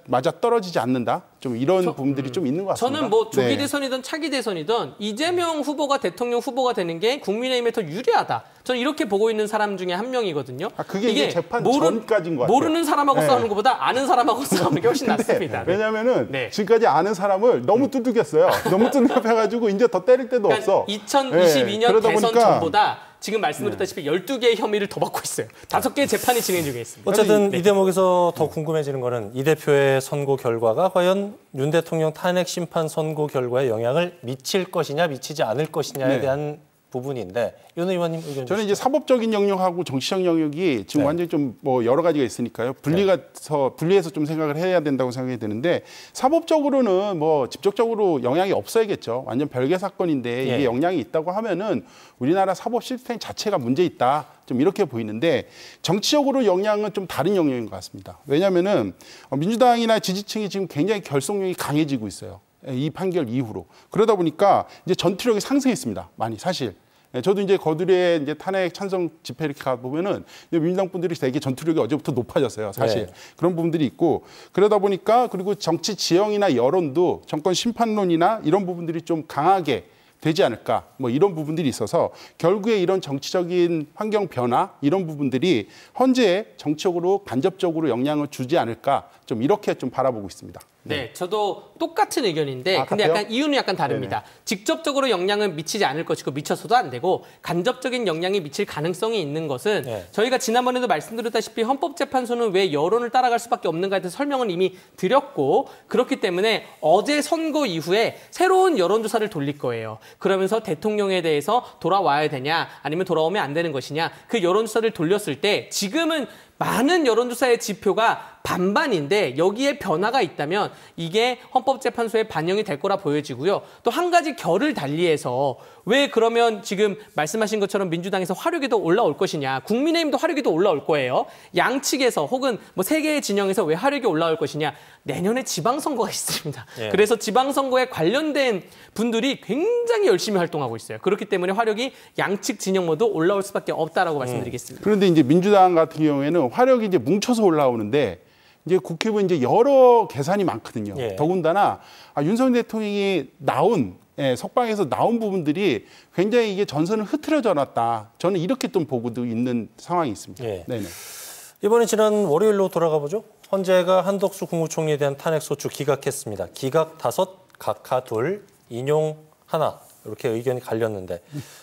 맞아 떨어지지 않는다. 좀 이런 부분들이 좀 있는 것 같습니다. 저는 뭐 조기 대선이든 차기 대선이든 이재명 후보가 대통령 후보가 되는 게 국민의힘에 더 유리하다. 저는 이렇게 보고 있는 사람 중에 한 명이거든요. 그게 이제 재판 전까지인 것 같아요. 모르는 사람하고 네. 싸우는 것보다 아는 사람하고 싸우는 게 훨씬 낫습니다. 왜냐하면은 지금까지 아는 사람을 너무 두둑였어요. 너무 두둑해가지고 이제 더 때릴 데도 없어. 2022년 그러다 대선 보니까 전보다 지금 말씀드렸다시피 12개의 혐의를 더 받고 있어요. 5개의 재판이 진행 중에 있습니다. 어쨌든 이 대목에서 더 궁금해지는 거는 이 대표의 선고 결과가 과연 윤 대통령 탄핵 심판 선고 결과에 영향을 미칠 것이냐 미치지 않을 것이냐에 대한 부분인데 윤 의원님 의견 주시죠. 저는 이제 사법적인 영역하고 정치적 영역이 지금 완전히 좀 뭐 여러 가지가 있으니까요. 분리해서 좀 생각을 해야 된다고 생각이 드는데 사법적으로는 뭐 직접적으로 영향이 없어야겠죠. 완전 별개 사건인데 이게 영향이 있다고 하면은 우리나라 사법 시스템 자체가 문제 있다. 좀 이렇게 보이는데 정치적으로 영향은 좀 다른 영역인 것 같습니다. 왜냐하면은 민주당이나 지지층이 지금 굉장히 결속력이 강해지고 있어요. 이 판결 이후로. 그러다 보니까 이제 전투력이 상승했습니다. 많이 사실. 저도 이제 거들의 이제 탄핵 찬성 집회 이렇게 가보면은 민주당 분들이 되게 전투력이 어제부터 높아졌어요. 사실. 네. 그런 부분들이 있고 그러다 보니까 그리고 정치 지형이나 여론도 정권 심판론이나 이런 부분들이 좀 강하게 되지 않을까 뭐 이런 부분들이 있어서 결국에 이런 정치적인 환경 변화 이런 부분들이 현재 정치적으로 간접적으로 영향을 주지 않을까 좀 이렇게 좀 바라보고 있습니다. 네, 저도 똑같은 의견인데 근데 약간 이유는 약간 다릅니다. 네네. 직접적으로 영향은 미치지 않을 것이고 미쳐서도 안 되고 간접적인 영향이 미칠 가능성이 있는 것은 저희가 지난번에도 말씀드렸다시피 헌법재판소는 왜 여론을 따라갈 수밖에 없는가에 대해서 설명을 이미 드렸고 그렇기 때문에 어제 선고 이후에 새로운 여론조사를 돌릴 거예요. 그러면서 대통령에 대해서 돌아와야 되냐 아니면 돌아오면 안 되는 것이냐 그 여론조사를 돌렸을 때 지금은 많은 여론조사의 지표가 반반인데 여기에 변화가 있다면 이게 헌법재판소에 반영이 될 거라 보여지고요. 또 한 가지 결을 달리해서 왜 그러면 지금 말씀하신 것처럼 민주당에서 화력이 더 올라올 것이냐. 국민의힘도 화력이 더 올라올 거예요. 양측에서 혹은 뭐 세 개의 진영에서 왜 화력이 올라올 것이냐. 내년에 지방선거가 있습니다. 그래서 지방선거에 관련된 분들이 굉장히 열심히 활동하고 있어요. 그렇기 때문에 화력이 양측 진영 모두 올라올 수밖에 없다라고 말씀드리겠습니다. 그런데 이제 민주당 같은 경우에는 화력이 이제 뭉쳐서 올라오는데 이제 국회의원 이제 여러 계산이 많거든요. 더군다나 윤석열 대통령이 나온 석방에서 나온 부분들이 굉장히 이게 전선을 흐트러져 놨다. 저는 이렇게 좀 보고도 있는 상황이 있습니다. 네네. 이번에 지난 월요일로 돌아가 보죠. 헌재가 한덕수 국무총리에 대한 탄핵소추 기각했습니다. 기각 5, 각하 2, 인용 1 이렇게 의견이 갈렸는데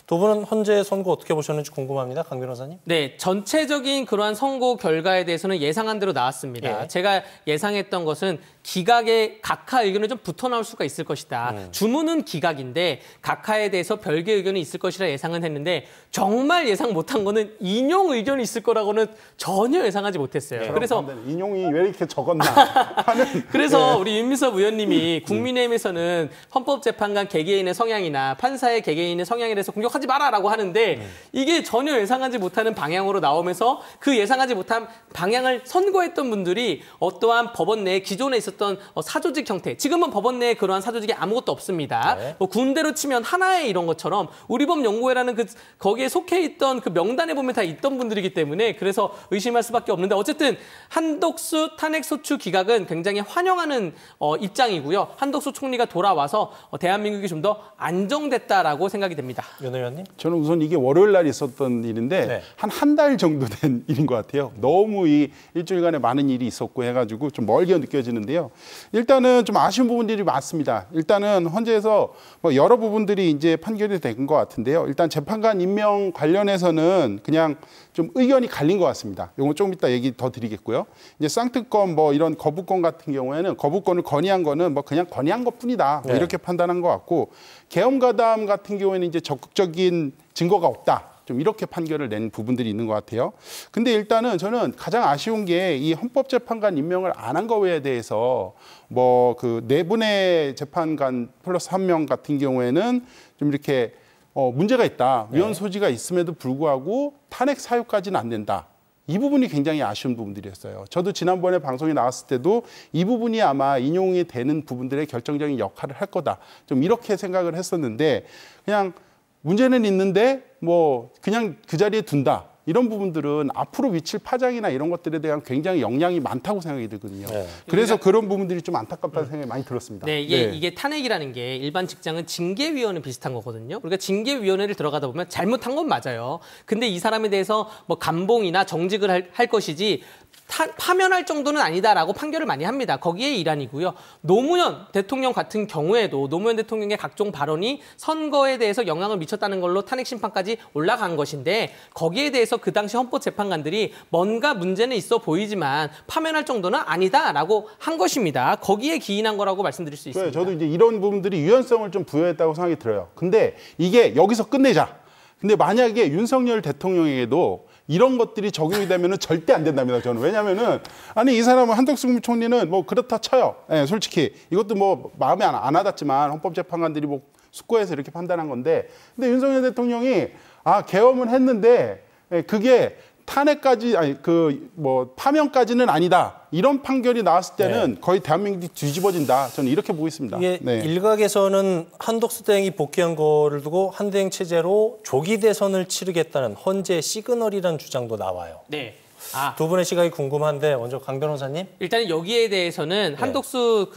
두 분은 헌재 선고 어떻게 보셨는지 궁금합니다. 강 변호사님. 네, 전체적인 그러한 선고 결과에 대해서는 예상한 대로 나왔습니다. 제가 예상했던 것은 기각의 각하 의견은 좀 붙어 나올 수가 있을 것이다. 주문은 기각인데 각하에 대해서 별개 의견이 있을 것이라 예상은 했는데 정말 예상 못한 거는 인용 의견이 있을 거라고는 전혀 예상하지 못했어요. 그래서 인용이 왜 이렇게 적었나 하는. 그래서 우리 윤미섭 의원님이 국민의힘에서는 헌법재판관 개개인의 성향이나 판사의 개개인의 성향에 대해서 공격하지 마라라고 하는데 이게 전혀 예상하지 못하는 방향으로 나오면서 그 예상하지 못한 방향을 선고했던 분들이 어떠한 법원 내에 기존에 있었던 사조직 형태, 지금은 법원 내에 그러한 사조직이 아무것도 없습니다. 뭐 군대로 치면 하나의 이런 것처럼 우리법연구회라는 거기에 속해 있던 그 명단에 보면 다 있던 분들이기 때문에 그래서 의심할 수밖에 없는데 어쨌든 한덕수 탄핵소추 기각은 굉장히 환영하는 입장이고요. 한덕수 총리가 돌아와서 대한민국이 좀 더 안정 인정됐다라고 생각이 됩니다. 윤 의원님? 저는 우선 이게 월요일 날 있었던 일인데 네. 한 달 정도 된 일인 것 같아요. 너무 이 일주일간에 많은 일이 있었고 해가지고 좀 멀게 느껴지는데요. 일단은 좀 아쉬운 부분들이 많습니다. 일단은 헌재에서 뭐 여러 부분들이 이제 판결이 된 것 같은데요. 일단 재판관 임명 관련해서는 그냥 좀 의견이 갈린 것 같습니다. 이건 조금 이따 얘기 더 드리겠고요. 이제 쌍특권 뭐 이런 거부권 같은 경우에는 거부권을 건의한 거는 뭐 그냥 건의한 것뿐이다. 뭐 이렇게 판단한 것 같고 계엄가담 같은 경우에는 이제 적극적인 증거가 없다. 좀 이렇게 판결을 낸 부분들이 있는 것 같아요. 근데 일단은 저는 가장 아쉬운 게 이 헌법재판관 임명을 안 한 거에 대해서 뭐 그 4분의 재판관 플러스 1명 같은 경우에는 좀 이렇게 문제가 있다. 위헌 소지가 있음에도 불구하고 탄핵 사유까지는 안 된다. 이 부분이 굉장히 아쉬운 부분들이었어요. 저도 지난번에 방송에 나왔을 때도 이 부분이 아마 인용이 되는 부분들의 결정적인 역할을 할 거다. 좀 이렇게 생각을 했었는데 그냥 문제는 있는데 뭐 그냥 그 자리에 둔다. 이런 부분들은 앞으로 미칠 파장이나 이런 것들에 대한 굉장히 영향이 많다고 생각이 들거든요. 그래서 그런 부분들이 좀 안타깝다는 생각이 많이 들었습니다. 네, 이게 탄핵이라는 게 일반 직장은 징계위원회 비슷한 거거든요. 그러니까 징계위원회를 들어가다 보면 잘못한 건 맞아요. 근데 이 사람에 대해서 뭐 감봉이나 정직을 할 것이지 파면할 정도는 아니다라고 판결을 많이 합니다. 거기에 일환이고요. 노무현 대통령 같은 경우에도 노무현 대통령의 각종 발언이 선거에 대해서 영향을 미쳤다는 걸로 탄핵 심판까지 올라간 것인데 거기에 대해서 그 당시 헌법재판관들이 뭔가 문제는 있어 보이지만 파면할 정도는 아니다라고 한 것입니다. 거기에 기인한 거라고 말씀드릴 수 있습니다. 저도 이제 이런 부분들이 유연성을 좀 부여했다고 생각이 들어요. 근데 이게 여기서 끝내자. 근데 만약에 윤석열 대통령에게도 이런 것들이 적용이 되면은 절대 안 된답니다. 저는. 왜냐면은 아니 이 사람은 한덕수 국무총리는 뭐 그렇다 쳐요. 예, 솔직히 이것도 뭐 마음에 안 와닿지만 헌법재판관들이 뭐 숙고해서 이렇게 판단한 건데, 근데 윤석열 대통령이 계엄은 했는데 그게 탄핵까지 아니 그 뭐 파면까지는 아니다. 이런 판결이 나왔을 때는 거의 대한민국이 뒤집어진다. 저는 이렇게 보고 있습니다. 이게 일각에서는 한덕수 대행이 복귀한 거를 두고 한대행 체제로 조기 대선을 치르겠다는 헌재 시그널이라는 주장도 나와요. 네. 두 분의 시각이 궁금한데 먼저 강 변호사님. 일단 여기에 대해서는 한덕수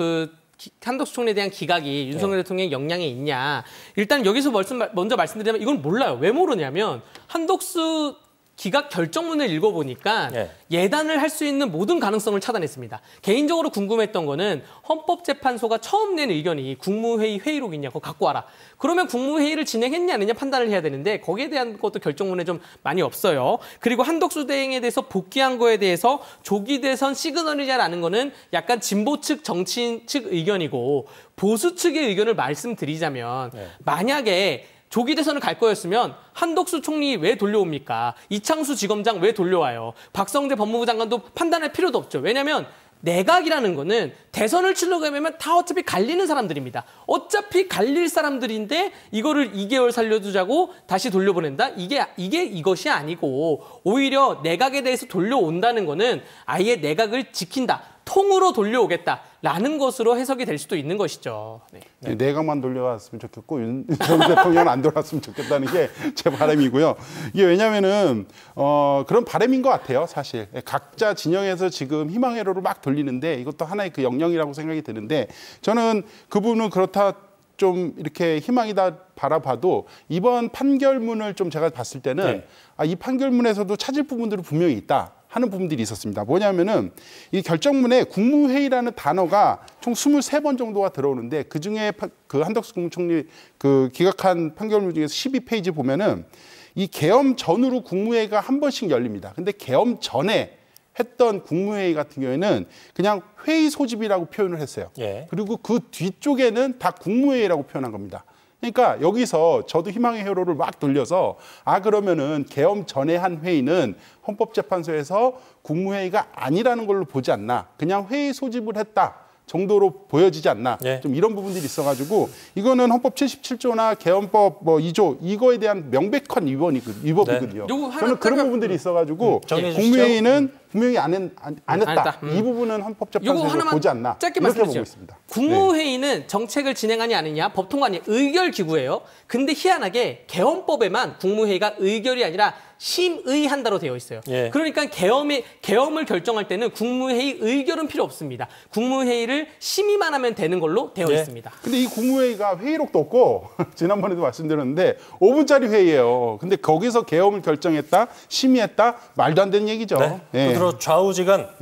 총리에 대한 기각이 윤석열 대통령의 역량에 있냐. 일단 여기서 먼저 말씀드리자면 이건 몰라요. 왜 모르냐면 한덕수 기각 결정문을 읽어보니까 예단을 할 수 있는 모든 가능성을 차단했습니다. 개인적으로 궁금했던 거는 헌법재판소가 처음 낸 의견이 국무회의 회의록이냐고 갖고 와라. 그러면 국무회의를 진행했냐 아니냐 판단을 해야 되는데 거기에 대한 것도 결정문에 좀 많이 없어요. 그리고 한덕수 대행에 대해서 복귀한 거에 대해서 조기 대선 시그널이냐라는 거는 약간 진보 측 정치인 측 의견이고 보수 측의 의견을 말씀드리자면 만약에 조기 대선을 갈 거였으면 한덕수 총리 왜 돌려옵니까? 이창수 지검장 왜 돌려와요? 박성재 법무부 장관도 판단할 필요도 없죠. 왜냐하면 내각이라는 거는 대선을 치르려고 하면 다 어차피 갈리는 사람들입니다. 어차피 갈릴 사람들인데 이거를 2개월 살려두자고 다시 돌려보낸다? 이것이 아니고 오히려 내각에 대해서 돌려온다는 거는 아예 내각을 지킨다. 통으로 돌려오겠다라는 것으로 해석이 될 수도 있는 것이죠. 내각만 돌려왔으면 좋겠고 윤 전 대통령은 안 돌아왔으면 좋겠다는 게 제 바람이고요. 이게 왜냐하면은 그런 바람인 것 같아요. 사실 각자 진영에서 지금 희망 회로를 막 돌리는데 이것도 하나의 그 영역이라고 생각이 드는데 저는 그분은 그렇다. 좀 이렇게 희망이다 바라봐도 이번 판결문을 좀 제가 봤을 때는 이 판결문에서도 찾을 부분들이 분명히 있다 하는 부분들이 있었습니다. 뭐냐면은 이 결정문에 국무회의라는 단어가 총 23번 정도가 들어오는데 그중에 그 한덕수 국무총리 그 기각한 판결문 중에서 12페이지 보면은 이 계엄 전후로 국무회의가 한 번씩 열립니다. 근데 계엄 전에 했던 국무회의 같은 경우에는 그냥 회의 소집이라고 표현을 했어요. 그리고 그 뒤쪽에는 다 국무회의라고 표현한 겁니다. 그러니까 여기서 저도 희망의 회로를 막 돌려서 그러면은 계엄 전에 한 회의는 헌법재판소에서 국무회의가 아니라는 걸로 보지 않나. 그냥 회의 소집을 했다 정도로 보여지지 않나. 좀 이런 부분들이 있어가지고 이거는 헌법 77조나 계엄법 뭐 2조 이거에 대한 명백한 위법이거든요. 저는 그런 부분들이 있어가지고 국무회의는 분명히 안 했다. 이 부분은 헌법재판소에서 보지 않나. 짧게 이렇게 보고 말씀드리죠. 있습니다. 국무회의는 정책을 진행하냐 아니냐 법통관이 의결기구예요. 근데 희한하게 계엄법에만 국무회의가 의결이 아니라 심의한다로 되어 있어요. 예. 그러니까 계엄을 결정할 때는 국무회의 의결은 필요 없습니다. 국무회의를 심의만 하면 되는 걸로 되어 있습니다. 근데 이 국무회의가 회의록도 없고 지난번에도 말씀드렸는데 5분짜리 회의예요. 근데 거기서 계엄을 결정했다, 심의했다, 말도 안 되는 얘기죠. 네. 끝으로 좌우지간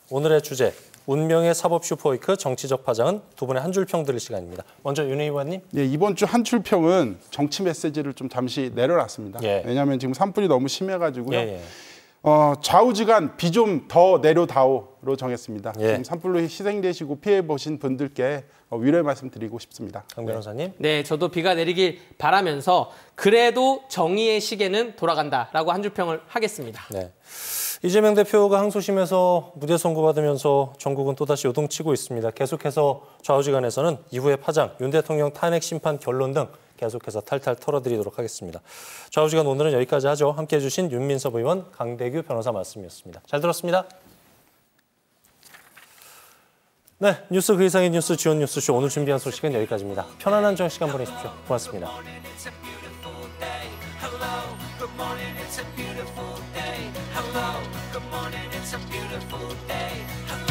오늘의 주제. 운명의 사법 슈퍼위크 정치적 파장은 두 분의 한 줄 평 들을 시간입니다. 먼저 윤 의원님. 네, 이번 주 한 줄 평은 정치 메시지를 좀 잠시 내려놨습니다. 예. 왜냐하면 지금 산불이 너무 심해가지고요. 예. 좌우지간 비 좀 더 내려다오로 정했습니다. 예. 지금 산불로 희생되시고 피해 보신 분들께 위로의 말씀 드리고 싶습니다. 강 변호사님. 네, 저도 비가 내리길 바라면서 그래도 정의의 시계는 돌아간다라고 한 줄 평을 하겠습니다. 네. 이재명 대표가 항소심에서 무죄 선고받으면서 전국은 또다시 요동치고 있습니다. 계속해서 좌우지간에서는 이후의 파장, 윤 대통령 탄핵 심판 결론 등 계속해서 탈탈 털어드리도록 하겠습니다. 좌우지간 오늘은 여기까지 하죠. 함께해 주신 윤민섭 의원, 강대규 변호사 말씀이었습니다. 잘 들었습니다. 네, 뉴스 그 이상의 뉴스 지원 뉴스쇼 오늘 준비한 소식은 여기까지입니다. 편안한 저녁 시간 보내십시오. 고맙습니다. Hello, good morning, it's a beautiful day. Hello.